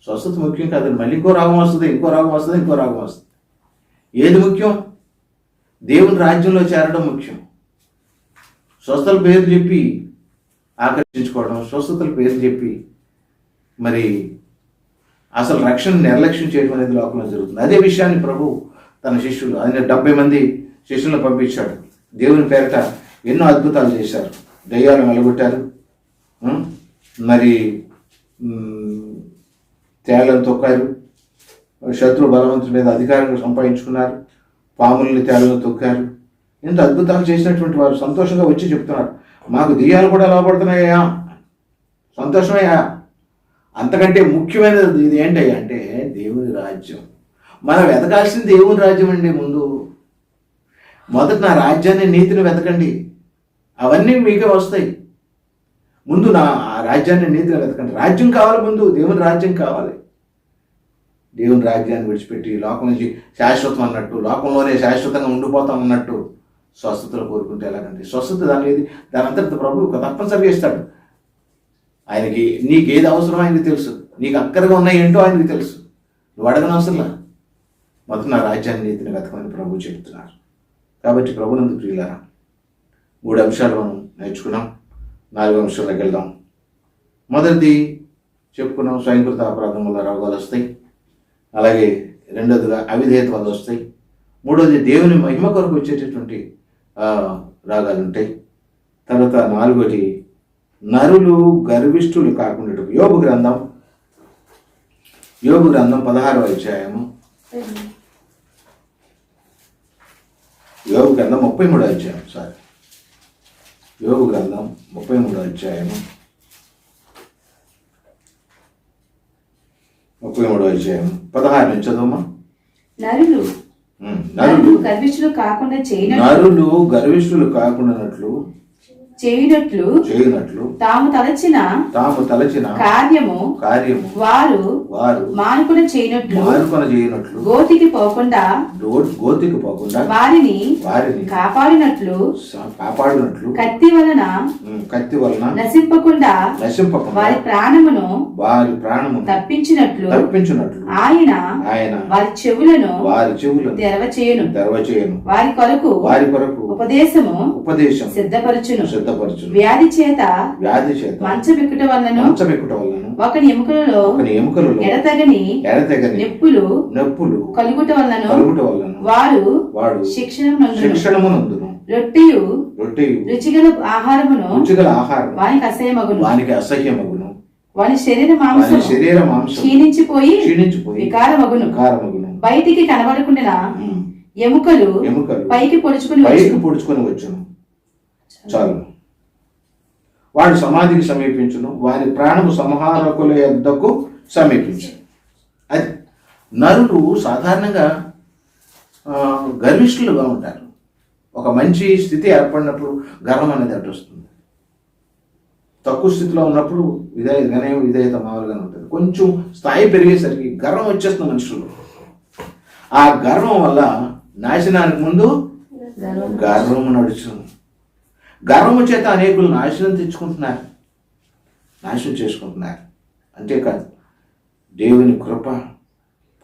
A: స్వస్థత ముఖ్యం కాదండి. మళ్ళీ ఇంకో రాగం వస్తుంది, ఇంకో రాగం వస్తుంది, ఇంకో రాగం వస్తుంది. ఏది ముఖ్యం? దేవుని రాజ్యంలో చేరడం ముఖ్యం. స్వస్థతల పేరు చెప్పి ఆకర్షించుకోవడం, స్వస్థతల పేరు చెప్పి మరి అసలు రక్షణ నిర్లక్ష్యం చేయడం అనేది లోకంలో జరుగుతుంది. అదే విషయాన్ని ప్రభు తన శిష్యులు, ఆయన 70 మంది శిష్యులను పంపించాడు. దేవుని పేరిట ఎన్నో అద్భుతాలు చేశారు. దయ్యాలను వెలగొట్టారు, మరి తేళ్లను తొక్కారు, శత్రు బలవంతుల మీద అధికారంగా సంపాదించుకున్నారు, పాములని తేళ్లను తొక్కారు. ఇంత అద్భుతాలు చేసినటువంటి వారు సంతోషంగా వచ్చి చెప్తున్నారు, మాకు దెయ్యాలు కూడా లోపడుతున్నాయా, సంతోషమయ్యా. అంతకంటే ముఖ్యమైనది ఇది ఏంటయ్యా అంటే దేవుని రాజ్యం. మనం వెతకాల్సింది దేవుని రాజ్యం అండి. మొదట నా రాజ్యాన్ని, నీతిని వెతకండి, అవన్నీ మీకే వస్తాయి. ముందు నా రాజ్యాన్ని, నీతిని వెతకండి. రాజ్యం కావాలి, ముందు దేవుని రాజ్యం కావాలి. దేవుని రాజ్యాన్ని విడిచిపెట్టి లోకం నుంచి శాశ్వతం అన్నట్టు, లోకంలోనే శాశ్వతంగా ఉండిపోతాం అన్నట్టు స్వస్థతలు కోరుకుంటే ఎలాగండి? స్వస్థత దాని అంతటి ప్రభు తప్పనిసరిగా ఇస్తాడు. ఆయనకి నీకేది అవసరం ఆయనకి తెలుసు, నీకు అక్కరగా ఉన్నాయి ఏంటో ఆయనకి తెలుసు. నువ్వు అడగని అవసరంలా. మొదట నా రాజ్యాన్ని, నీతిని వెతకమని ప్రభు చెప్తున్నారు. కాబట్టి ప్రభునందు ప్రియులారా, 3 అంశాలు మనం నేర్చుకున్నాం. 4వ అంశాలకు వెళ్దాం. మొదటిది చెప్పుకున్నాం, స్వయంకృత అపరాధం వల్ల రోగాలు వస్తాయి. అలాగే రెండోదిగా అవిధేయత వల్ల వస్తాయి. మూడోది దేవుని మహిమ కొరకు వచ్చేటటువంటి రాగాలు ఉంటాయి. తర్వాత 4వది నరులు గర్విష్ఠులు కాకుండా. యోబు గ్రంథం 16వ అధ్యాయము, యోబు గ్రంథం 33వ అధ్యాయం, యోబు గ్రంథం 33వ అధ్యాయము
C: 33వ అధ్యాయం 16 నుంచి చదవమ్మా.
B: నరులు
C: నరులు
B: గర్విష్ఠులు కాకుండా
C: నరులు గర్విష్ఠులు కాకుండానట్లు
B: చేయునట్లు తాము తలచిన కార్యము వారు మానుకున చేయనట్లు గోతికి పోకుండా వారిని కాపాడినట్లు కత్తి వలన నశింపకుండా వారి ప్రాణమును తప్పించినట్లు ఆయన వారి చెవులను తెరవచేయును వారి కొరకు ఉపదేశము సిద్ధపరచును. వ్యాధి చేత మంచమెక్కుట వలన ఒకని ఎముకలలో ఎడతెగని నొప్పులు కలుగుట వలన వారు శిక్షణమునందును రొట్టెయు రుచిగల ఆహారమును వానికి అసహ్యమగును వాని శరీర మాంసం క్షీణించిపోయి వికారమగును బయటికి కనబడకుండా ఎముకలు పైకి పొడుచుకుని వచ్చును.
C: చాలు. వాడు సమాధికి సమీపించును, వారి ప్రాణము సంహారకుల యొద్దకు సమీపించు. అది నరులు సాధారణంగా గర్విష్ఠులుగా ఉంటారు. ఒక మంచి స్థితి ఏర్పడినప్పుడు గర్వం అనేది అడ్డు వస్తుంది. తక్కువ స్థితిలో ఉన్నప్పుడు విధేయత మామూలుగానే ఉంటుంది. కొంచెం స్థాయి పెరిగేసరికి గర్వం వచ్చేస్తుంది మనుషులు. ఆ గర్వం వల్ల నాశనానికి ముందు గర్వం నడుచును. గర్వము చేత అనేకులు నాశనం చేసుకుంటున్నారు. అంతేకాదు దేవుని కృప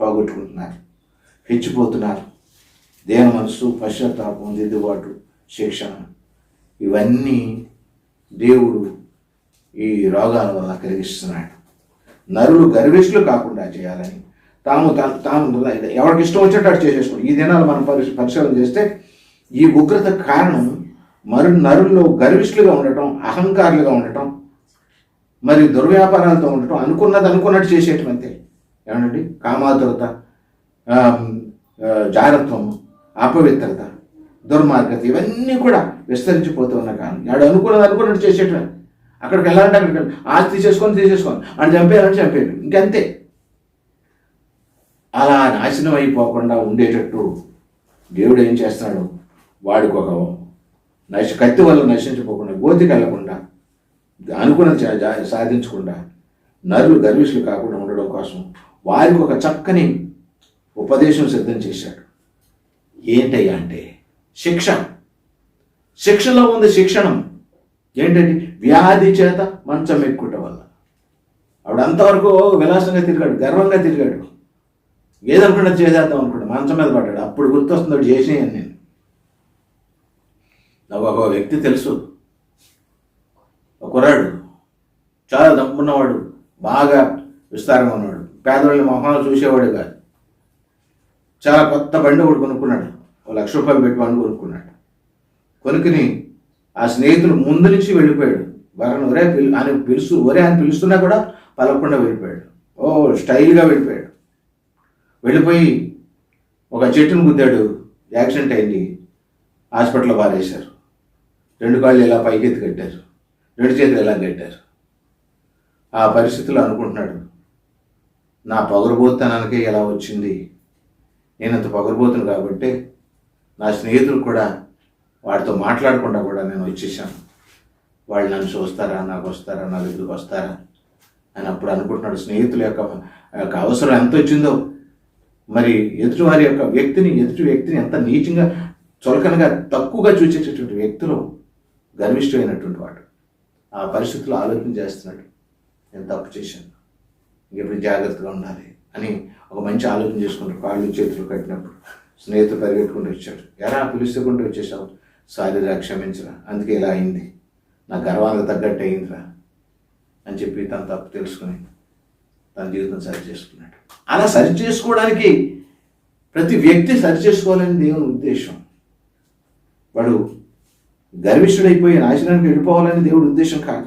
C: పోగొట్టుకుంటున్నారు, హెచ్చిపోతున్నారు. దేని మనసు, పశ్చాత్తాపం, దిద్దుబాటు, శిక్షణ ఇవన్నీ దేవుడు ఈ రోగాల వల్ల కలిగిస్తున్నాడు. నరులు గర్విష్ఠులు కాకుండా చేయాలని తాము ఎవరికి ఇష్టం వచ్చేటట్టు అటు చేసేసుకోండి. ఈ దినాలు మనం పరిశీలన చేస్తే ఈ ఉగ్రత కారణం నరుల్లో గర్విష్ఠులుగా ఉండటం, అహంకారులుగా ఉండటం, మరి దుర్వ్యాపారాలతో ఉండటం, అనుకున్నట్టు చేసేయటం అంతే. ఏమండి, కామాతురత, జారత్వము, అపవిత్రత, దుర్మార్గత ఇవన్నీ కూడా విస్తరించిపోతూ ఉన్న కారణం. వాడు అనుకున్నట్టు చేసేయటం. అక్కడికి వెళ్ళాలంటే అక్కడికి ఆస్తి తీసేసుకొని అని చంపేయాలని ఇంకంతే. అలా నాశనం అయిపోకుండా ఉండేటట్టు దేవుడు ఏం చేస్తున్నాడు, వాడికి ఒక కత్తి వల్ల నశించిపోకుండా, గోతికి వెళ్లకుండా, అనుకున్నది సాధించకుండా నరులు గర్విష్ఠులు కాకుండా ఉండడం కోసం వారికి ఒక చక్కని ఉపదేశం సిద్ధం చేశాడు. ఏంటయ్యా అంటే శిక్షలో ఉంది శిక్షణం. ఏంటంటే వ్యాధి చేత మంచం ఎక్కుట వల్ల. ఆవిడ అంతవరకు విలాసంగా తిరిగాడు, గర్వంగా తిరిగాడు, ఏదనుకున్నా చేసేద్దాం అనుకున్నాడు, మంచం మీద పడ్డాడు. అప్పుడు గుర్తొస్తుంది వాడు చేసినాయని. నేను నాకు ఒక వ్యక్తి తెలుసు, ఒక కుర్రాడు, చాలా దమ్మున్నవాడు, బాగా విస్తారంగా ఉన్నవాడు, పేదవాళ్ళని మొహాలు చూసేవాడు కాదు. చాలా కొత్త బండి ఒకటి కొనుక్కున్నాడు, ₹1,00,000 పెట్టి బండి కొనుక్కున్నాడు. కొనుక్కుని ఆ స్నేహితులు ముందు నుంచి వెళ్ళిపోయాడు. ఒరే అని పిలుస్తున్నా కూడా పలకుండా వెళ్ళిపోయాడు. స్టైల్గా వెళ్ళిపోయాడు. వెళ్ళిపోయి ఒక చెట్టును గుద్దాడు, యాక్సిడెంట్ అయింది, హాస్పిటల్లో పారేశారు. 2 కాళ్ళు ఇలా పైకెత్తి కట్టారు, 2 చేతులు ఇలా కట్టారు. ఆ పరిస్థితుల్లో అనుకుంటున్నాడు, నా పొగరబోతనానికే ఎలా వచ్చింది, నేనంత పొగరబోతును కాబట్టి నా స్నేహితులు కూడా వాడితో మాట్లాడకుండా కూడా నేను వచ్చేసాను. వాళ్ళు నన్ను చూస్తారా, నాకు వస్తారా, నా దగ్గరికి వస్తారా అని అప్పుడు అనుకుంటున్నాడు. స్నేహితుల యొక్క అవసరం ఎంత వచ్చిందో, మరి ఎదుటి వ్యక్తిని ఎంత నీచంగా, చులకనగా, తక్కువగా చూసేటటువంటి వ్యక్తులు గర్విష్ఠులైనటువంటి వాడు. ఆ పరిస్థితుల్లో ఆలోచన చేస్తున్నాడు, నేను తప్పు చేశాను, ఇంకెప్పుడు జాగ్రత్తగా ఉండాలి అని ఒక మంచి ఆలోచన చేసుకుంటాడు. కాళ్ళు చేతులు కట్టినప్పుడు స్నేహితులు పరిగెట్టుకుంటూ వచ్చాడు. ఎలా పిలుచుకుంటూ వచ్చేసావు, సారీరా, క్షమించరా, అందుకే ఇలా అయింది, నా గర్వానికి తగ్గట్టు అయిందిరా అని చెప్పి తన తప్పు తెలుసుకుని తన జీవితం సరి చేసుకున్నాడు. అలా సరి చేసుకోవడానికి ప్రతి వ్యక్తి సరి చేసుకోవాలని దేవుని ఉద్దేశం. వాడు గర్విష్ఠుడైపోయి నాశనానికి వెళ్ళిపోవాలని దేవుడి ఉద్దేశం కాదు.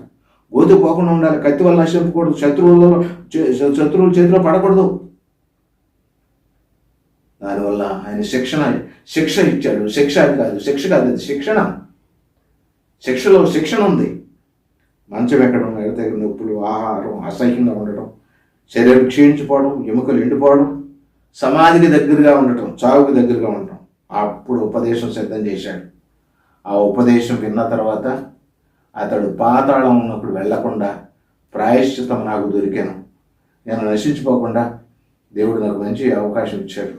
C: గోతు పోకుండా ఉండాలి, కత్తి వల్ల నశింపకూడదు, శత్రువుల చేతిలో పడకూడదు. దానివల్ల ఆయన శిక్ష ఇచ్చాడు. శిక్ష కాదు అది శిక్షణ. శిక్షలో శిక్షణ ఉంది. మంచం ఎక్కడం, ఎడతెగని నొప్పులు, ఆహారం అసహ్యంగా ఉండటం, శరీరం క్షీణించిపోవడం, ఎముకలు ఎండిపోవడం, సమాధికి దగ్గరగా ఉండటం, చావుకి దగ్గరగా ఉండటం. అప్పుడు ఉపదేశం సిద్ధం చేశాడు. ఆ ఉపదేశం విన్న తర్వాత అతడు పాతాళం ఉన్నప్పుడు వెళ్లకుండా ప్రాయశ్చితం నాకు దొరికాను, నేను నశించిపోకుండా దేవుడు నాకు మంచి అవకాశం ఇచ్చాడు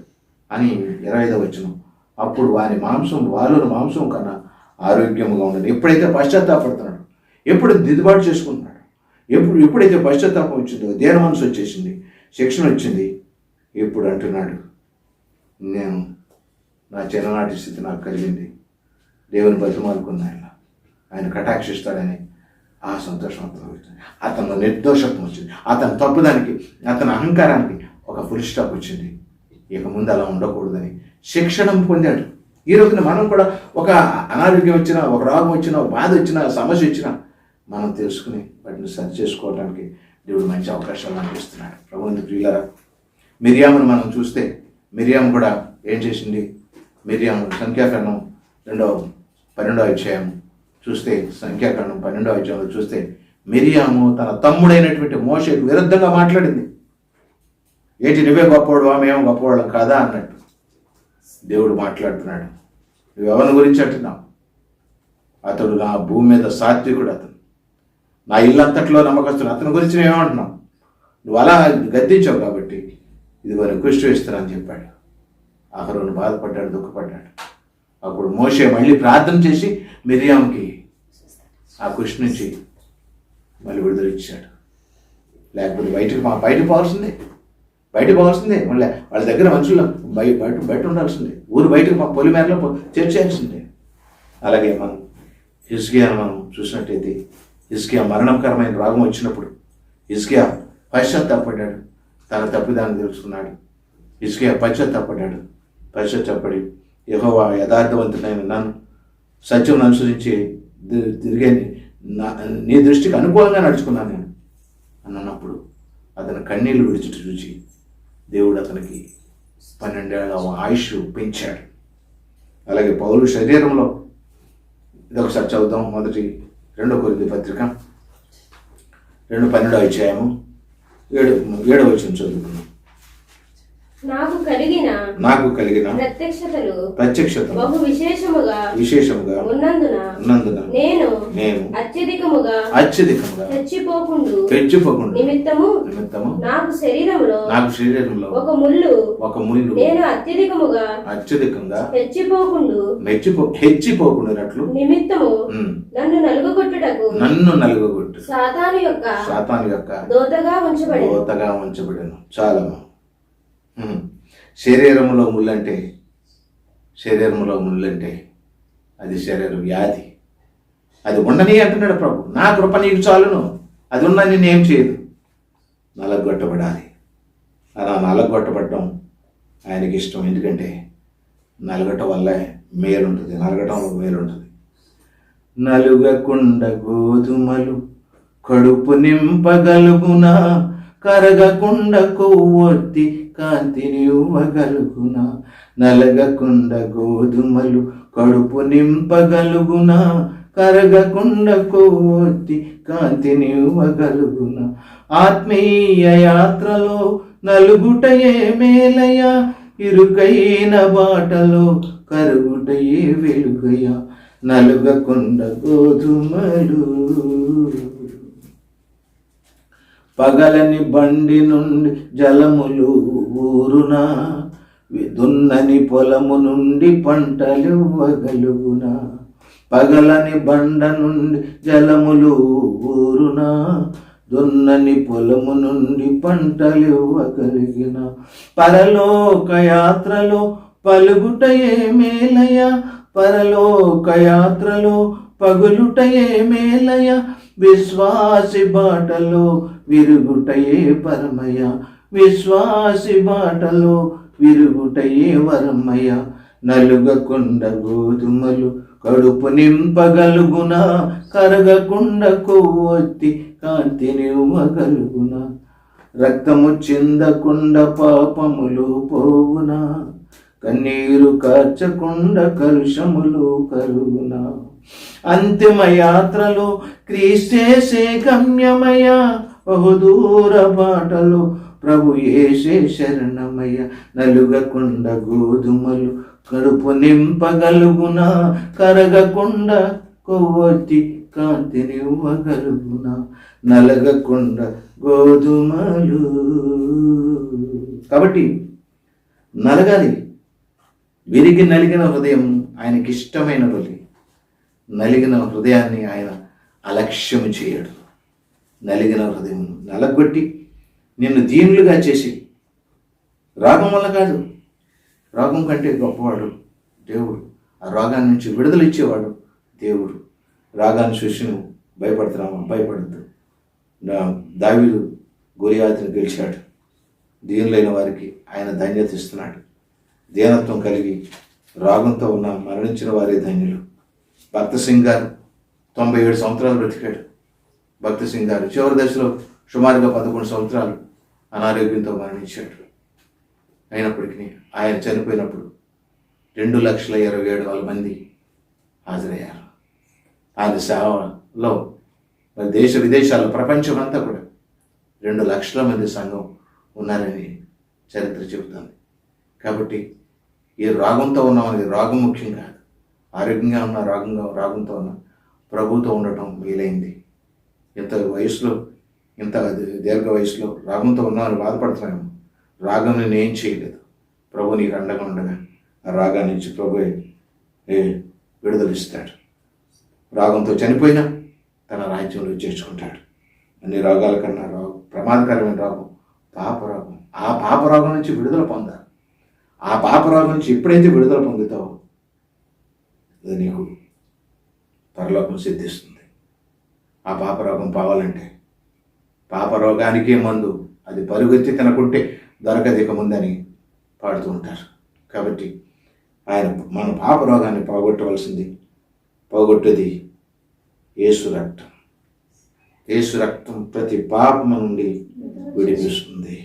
C: అని 25వ వచనం. అప్పుడు వారి మాంసం వాలుని మాంసం కన్నా ఆరోగ్యంగా ఉన్నది. ఎప్పుడైతే పశ్చాత్తాపడుతున్నాడు, ఎప్పుడు దిద్దుబాటు చేసుకుంటున్నాడు, ఎప్పుడైతే పశ్చాత్తాపం వచ్చిందో, దేన మనసు వచ్చేసింది, శిక్షణ వచ్చింది, ఇప్పుడు అంటున్నాడు, నేను నా చిన్ననాటి స్థితి నాకు కలిగింది, దేవుని బతిమాలుకున్న ఆయన కటాక్షిస్తాడని ఆ సంతోషం అతను నిర్దోషత్వం వచ్చింది. అతని తప్పుదానికి, అతని అహంకారానికి ఒక ఫుల్ స్టాప్ వచ్చింది. ఇక ముందు అలా ఉండకూడదని శిక్షణ పొందాడు. ఈ రోజున మనం కూడా ఒక అనారోగ్యం వచ్చినా, ఒక రోగం వచ్చినా, ఒక బాధ వచ్చినా, సమస్య వచ్చినా మనం తెలుసుకుని వాటిని సరి చేసుకోవడానికి దేవుడు మంచి అవకాశాలు అనిపిస్తున్నాడు. ప్రభువుని ప్రియులారా, మిరియామును మనం చూస్తే, మిరియాము కూడా ఏం చేసింది? మిరియాము సంఖ్యాకాండం 12వ అధ్యాయం చూస్తే, సంఖ్యాకాండం 12వ అధ్యాయంలో చూస్తే మిరియాము తన తమ్ముడైనటువంటి మోషేకు విరుద్ధంగా మాట్లాడింది. ఏంటి, నువ్వే గొప్పవాడువా, మేము గొప్పవాళ్ళం కాదా అన్నట్టు దేవుడు మాట్లాడుతున్నాడు. నువ్వు ఎవరి గురించి అంటున్నావు? అతడు నా భూమి మీద సాత్వికుడు, అతను నా ఇల్లంతట్లో నమ్మకస్తుడు, అతని గురించి మేమేమంటున్నాం? నువ్వు అలా గద్దించావు కాబట్టి ఇదిగో నేను కృష్ణ ఇస్తానని చెప్పాడు. అహరోను బాధపడ్డాడు, దుఃఖపడ్డాడు. అప్పుడు మోషే మళ్ళీ ప్రార్థన చేసి మిరియాముకి ఆ కృషి నుంచి మళ్ళీ విడుదల ఇచ్చాడు. లేకపోతే బయటకు పోవాల్సిందే. మళ్ళీ వాళ్ళ దగ్గర మనుషులు బయట ఉండాల్సిందే, ఊరు బయటకు పొలిమేరలో చేర్చేయాల్సిందే. అలాగే మనం హిజ్కియాను మనం చూసినట్టయితే, హిజ్కియా మరణకరమైన రోగం వచ్చినప్పుడు హిజ్కియా పశ్చాత్తాపడ్డాడు, తన తప్పిదాన్ని తెలుసుకున్నాడు. హిజ్కియా పశ్చాత్తాపడి యెహోవా యథార్థవంతుడైన నన్ను సత్యం అనుసరించి తిరిగే నీ దృష్టికి అనుకూలంగా నడుచుకున్నాను నేను అన్నప్పుడు అతని కన్నీళ్లు విడిచిట చూచి దేవుడు అతనికి 12 ఏళ్ల ఆయుష్ పెంచాడు. అలాగే పౌలు శరీరంలో, ఇదొకసారి చదువుదాం. 2 కొరింథీ పత్రిక 2:12 అధ్యాయము 7వ వచనం చదువుకున్నాం.
D: నాకు కలిగిన ప్రత్యక్షతలు బహు విశేషముగా ఉన్నందున నేను అత్యధికముగా హెచ్చిపోకుండా నిమిత్తము నాకు శరీరములో ఒక ముళ్ళు నేను అత్యధికముగా హెచ్చిపోకుండానట్లు నిమిత్తము నన్ను నలుగగొట్టుటకు సాతాను యొక్క దోతగా ఉంచబడెను.
C: చాలా శరీరంలో ముళ్ళంటే అది శరీర వ్యాధి. అది ఉండని అంటున్నాడు ప్రభు. నా కృప నీకు చాలును, అది ఉన్నా నేనేం చేయదు. నలగొట్టబడాలి. అలా నలగొట్టబడటం ఆయనకి ఇష్టం. ఎందుకంటే నలగటం వల్ల మేలుంటుంది, నలగటంలో మేలుంటుంది. నలుగకుండ గోధుమలు కడుపు నింపగలుగునా, కరగకుండ కొవ్వొత్తి కాంతిని ఇవ్వగలుగునా. నలగకుండ గోధుమలు కడుపు నింపగలుగునా, కరగకుండ కొవ్వొత్తి కాంతిని ఇవ్వగలుగునా. ఆత్మీయ యాత్రలో నలుగుటయే మేలయ, ఇరుకైన బాటలో కరుగుటయే వెలుగయ. నలుగకుండ గోధుమలు పగలని బండి నుండి జలములు ఊరునా, దున్నని పొలము నుండి పంటలివ్వగలుగునా. పగలని బండ నుండి జలములు ఊరునా, దున్నని పొలము నుండి పంటలివ్వగలిగిన. పరలోక యాత్రలో పలుగుటయే మేలయ, పరలోక యాత్రలో పగులుటయే మేలయ. విశ్వాసి బాటలో విరుగుటయే పరమయ, విశ్వాసి బాటలో విరుగుటయే వరమయ. నలుగకుండ గోధుమలు కడుపు నింపగలుగునా, కరగకుండ కొవ్వొత్తి కాంతినివ్వగలుగునా. రక్తము చిందకుండ పాపములు పోవునా, కన్నీరు కార్చకుండ కలుషములు కరుగునా. అంతిమ యాత్రలో క్రీస్తేసే గమ్యమయ, బహుదూర బాటలో ప్రభు యేసే శరణమయ్య. నలుగకుండా గోధుమలు కడుపు నింపగలుగునా, కరగకుండా కొవ్వొత్తి కాంతినివ్వగలుగునా, నలగకుండా గోధుమలు. కాబట్టి నలగాలి. విరిగి నలిగిన హృదయం ఆయనకి ఇష్టమైన బలి. నలిగిన హృదయాన్ని ఆయన అలక్ష్యం చేయడు. నలిగిన హృదయం నలగొట్టి నిన్ను దీనులుగా చేసి, రోగం వల్ల కాదు, రోగం కంటే గొప్పవాడు దేవుడు. ఆ రోగాన్ని నుంచి విడుదల ఇచ్చేవాడు దేవుడు. రోగాన్ని చూసి నువ్వు భయపడుతున్నావా? భయపడద్దు. దావీదు గొలియాతును గెలిచాడు. దీనులైన వారికి ఆయన ధన్యత ఇస్తున్నాడు. దీనత్వం కలిగి రోగంతో ఉన్న మరణించిన వారే ధన్యులు. భక్త సింగ్ గారు 97 సంవత్సరాలు బ్రతికాడు. భక్త సింగ్ గారు చివరి దశలో సుమారుగా 11 సంవత్సరాలు అనారోగ్యంతో మరణించాడు. అయినప్పటికీ ఆయన చనిపోయినప్పుడు 2,27,000 మంది హాజరయ్యారు. ఆయన సేవలో మరి దేశ విదేశాల్లో ప్రపంచమంతా కూడా 2 లక్షల మంది సంఘం ఉన్నారని చరిత్ర చెబుతుంది. కాబట్టి ఈ రోగంతో ఉన్నామని రోగం ముఖ్యం కాదు. ఆరోగ్యంగా ఉన్న రోగంతో ఉన్న ప్రభుతో ఉండటం వీలైంది. ఇంత వయసులో, ఇంత దీర్ఘ వయసులో రోగంతో ఉన్నామని బాధపడుతున్నాము. రాగం నేను ఏం చేయలేదు. ప్రభు నీకు అండగా ఉండగా ఆ రాగాన్ని నుంచి ప్రభు విడుదలిస్తాడు. రాగంతో చనిపోయినా తన రాజ్యంలో చేర్చుకుంటాడు. అన్ని రోగాల కన్నా ప్రమాదకరమైన రోగం పాపరోగం. ఆ పాపరోగం నుంచి విడుదల పొందాలి. ఆ పాపరోగం నుంచి ఎప్పుడైతే విడుదల పొందుతావో అది నీకు పరలోకం సిద్ధిస్తుంది. ఆ పాపరోగం పోవాలంటే పాపరోగానికే మందు, అది పరుగెత్తి తినకుంటే దొరకదిక ముందని పాడుతూ ఉంటారు. కాబట్టి ఆయన మన పాపరోగాన్ని పోగొట్టేది యేసు రక్తం. యేసు రక్తం ప్రతి పాపము నుండి విడిపిస్తుంది.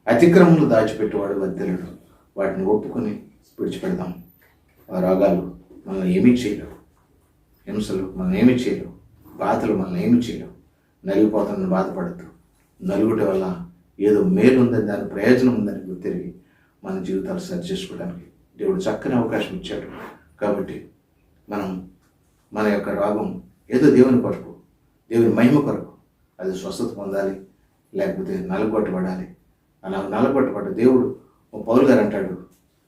C: అతిక్రమములు దాచిపెట్టేవాడు వర్ధిల్లడు. వాటిని ఒప్పుకొని విడిచిపెడదాం. ఆ రోగాలు మనల్ని ఏమీ చేయలేవు. హింసలు మనల్ని ఏమీ చేయలేవు. బాధలు మనల్ని ఏమీ చేయలేవు. నలిగిపోతానని బాధపడద్దు. నలుగుటి వల్ల ఏదో మేలు ఉందని, దాని ప్రయోజనం ఉందని గుర్తిరిగి మన జీవితాలు సరి చేసుకోవడానికి దేవుడు చక్కని అవకాశం ఇచ్చాడు. కాబట్టి మనం మన యొక్క రోగం ఏదో దేవుని కొరకు, దేవుని మహిమ కొరకు అది స్వస్థత పొందాలి, లేకపోతే నలగొట్టబడాలి. అలా నలగొట్టబడ్డ దేవుడు పౌలు గారు అంటాడు,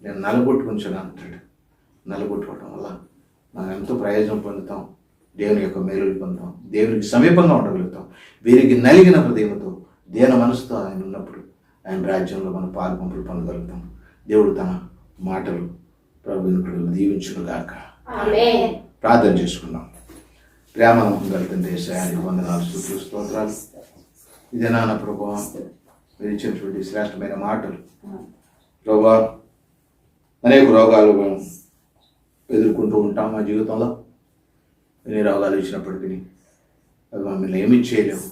C: నేను నలగొట్టుకుంటాను అంటాడు. నలగొట్టుకోవడం వల్ల మనం ఎంతో ప్రయోజనం పొందుతాం. దేవుని యొక్క మేలులు పొందుతాం. దేవునికి సమీపంగా ఉండగలుగుతాం. వీరికి నలిగిన హృదయంతో, దీన మనసుతో ఆయన ఉన్నప్పుడు ఆయన రాజ్యంలో మనం పాలు పంపులు పొందగలుగుతాం. దేవుడు తన మాటలు ప్రభువును దీవించునుగాక. ప్రార్థన చేసుకుందాం. ప్రేమను కలిగితే శ్రేయానికి వందనాలు, స్తుతులు, స్తోత్రాలు. ఇదేనా నా ప్రభువా మీరు ఇచ్చినటువంటి శ్రేష్టమైన మాటలు. ప్రభువా, అనేక రోగాలు ఎదుర్కొంటూ ఉంటాం మా జీవితంలో. ఎన్ని రోగాలు ఇచ్చినప్పటికీ అవి మమ్మల్ని ఏమీ చేయలేవు.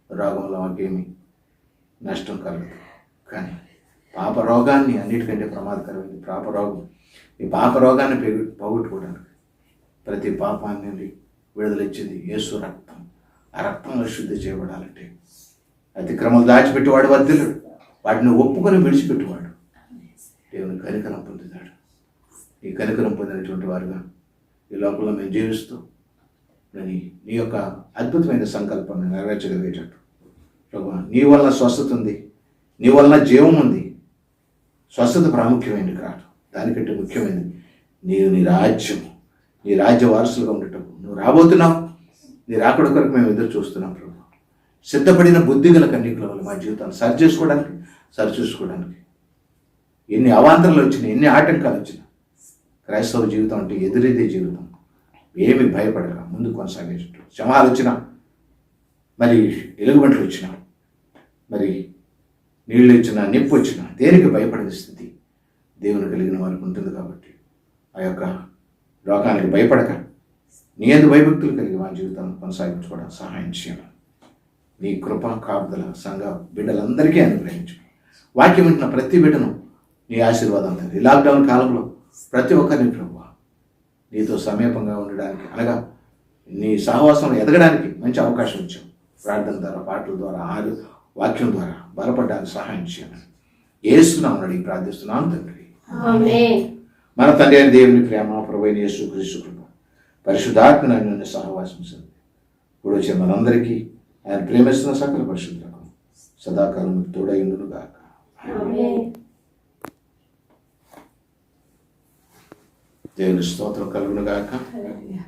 C: రోగంలో మాకేమీ నష్టం కలగదు. కానీ పాప రోగాన్ని అన్నిటికంటే ప్రమాదకరమైంది పాపరోగం. ఈ పాప రోగాన్ని పోగొట్టుకోవడానికి ప్రతి పాపాన్ని విడుదలిచ్చేది యేసు రక్తం. ఆ రక్తంలో శుద్ధి చేయబడాలంటే అతిక్రమలు దాచిపెట్టేవాడు వర్ధిల్లుడు. వాటిని ఒప్పుకొని విడిచిపెట్టేవాడు దేవుని కనికరం పొందుతాడు. ఈ కనికరం పొందినటువంటి వారుగా ఈ లోకంలో మేము జీవిస్తూ నీ యొక్క అద్భుతమైన సంకల్పాన్ని నెరవేర్చగలిగేటట్టు ప్రభు, నీ వల్ల స్వస్థత ఉంది, నీ వలన జీవం ఉంది. స్వస్థత ప్రాముఖ్యమైనది కాదు, దానికంటే ముఖ్యమైనది నీ రాజ్య వారసులుగా ఉండటం. నువ్వు రాబోతున్నావు. నీ రాకడ కొరకు మేము ఎదురు చూస్తున్నాం ప్రభు. సిద్ధపడిన బుద్ధిగల కన్యకుల వల్ల మా జీవితాన్ని సరిచూసుకోవడానికి ఎన్ని అవాంతరాలు వచ్చినా, ఎన్ని ఆటంకాలు వచ్చినా క్రైస్తవ జీవితం అంటే ఎదురీదే జీవితం. ఏమి భయపడక ముందు కొనసాగేటట్టు. శ్రమాలు వచ్చినా, మరి ఎలుగుబంట్లు వచ్చినా, మరి నీళ్ళు వచ్చినా, నిప్పు వచ్చినా దేనికి భయపడే స్థితి దేవుని కలిగిన వారికి ఉంటుంది. కాబట్టి ఆ యొక్క లోకానికి భయపడక నీ యందు భయభక్తులు కలిగి మా జీవితాన్ని కొనసాగించుకోవడానికి సహాయం చేయాలి. నీ కృప కాపుదల సంఘ బిడ్డలందరికీ అనుగ్రహించు. వాక్యం వింటున్న ప్రతి బిడ్డను నీ ఆశీర్వాదం ఈ లాక్డౌన్ కాలంలో ప్రతి ఒక్కరిని ప్రభు నీతో సమీపంగా ఉండడానికి, అనగా నీ సహవాసంలో ఎదగడానికి మంచి అవకాశం ఇచ్చావు. ప్రార్థన ద్వారా, పాటల ద్వారా, వాక్యం ద్వారా బలపడడానికి సహాయం చేయమని యేసునామమున అడిగి ప్రార్థిస్తున్నాను తండ్రి.
D: ఆమేన్.
C: మన తండ్రి అయిన దేవుని ప్రేమ, ప్రభువైన యేసుక్రీస్తు కృప, పరిశుద్ధాత్మ అన్యోన్య సహవాసం ఇప్పుడు వచ్చిన మనందరికీ ఆయన ప్రేమిస్తున్న సకల పరిశుద్ధులకు సదాకాలం తోడైండును గాక.
D: ఆమేన్.
C: దేవుని స్తోత్రం కలుగును గాక.
B: హల్లెలూయా.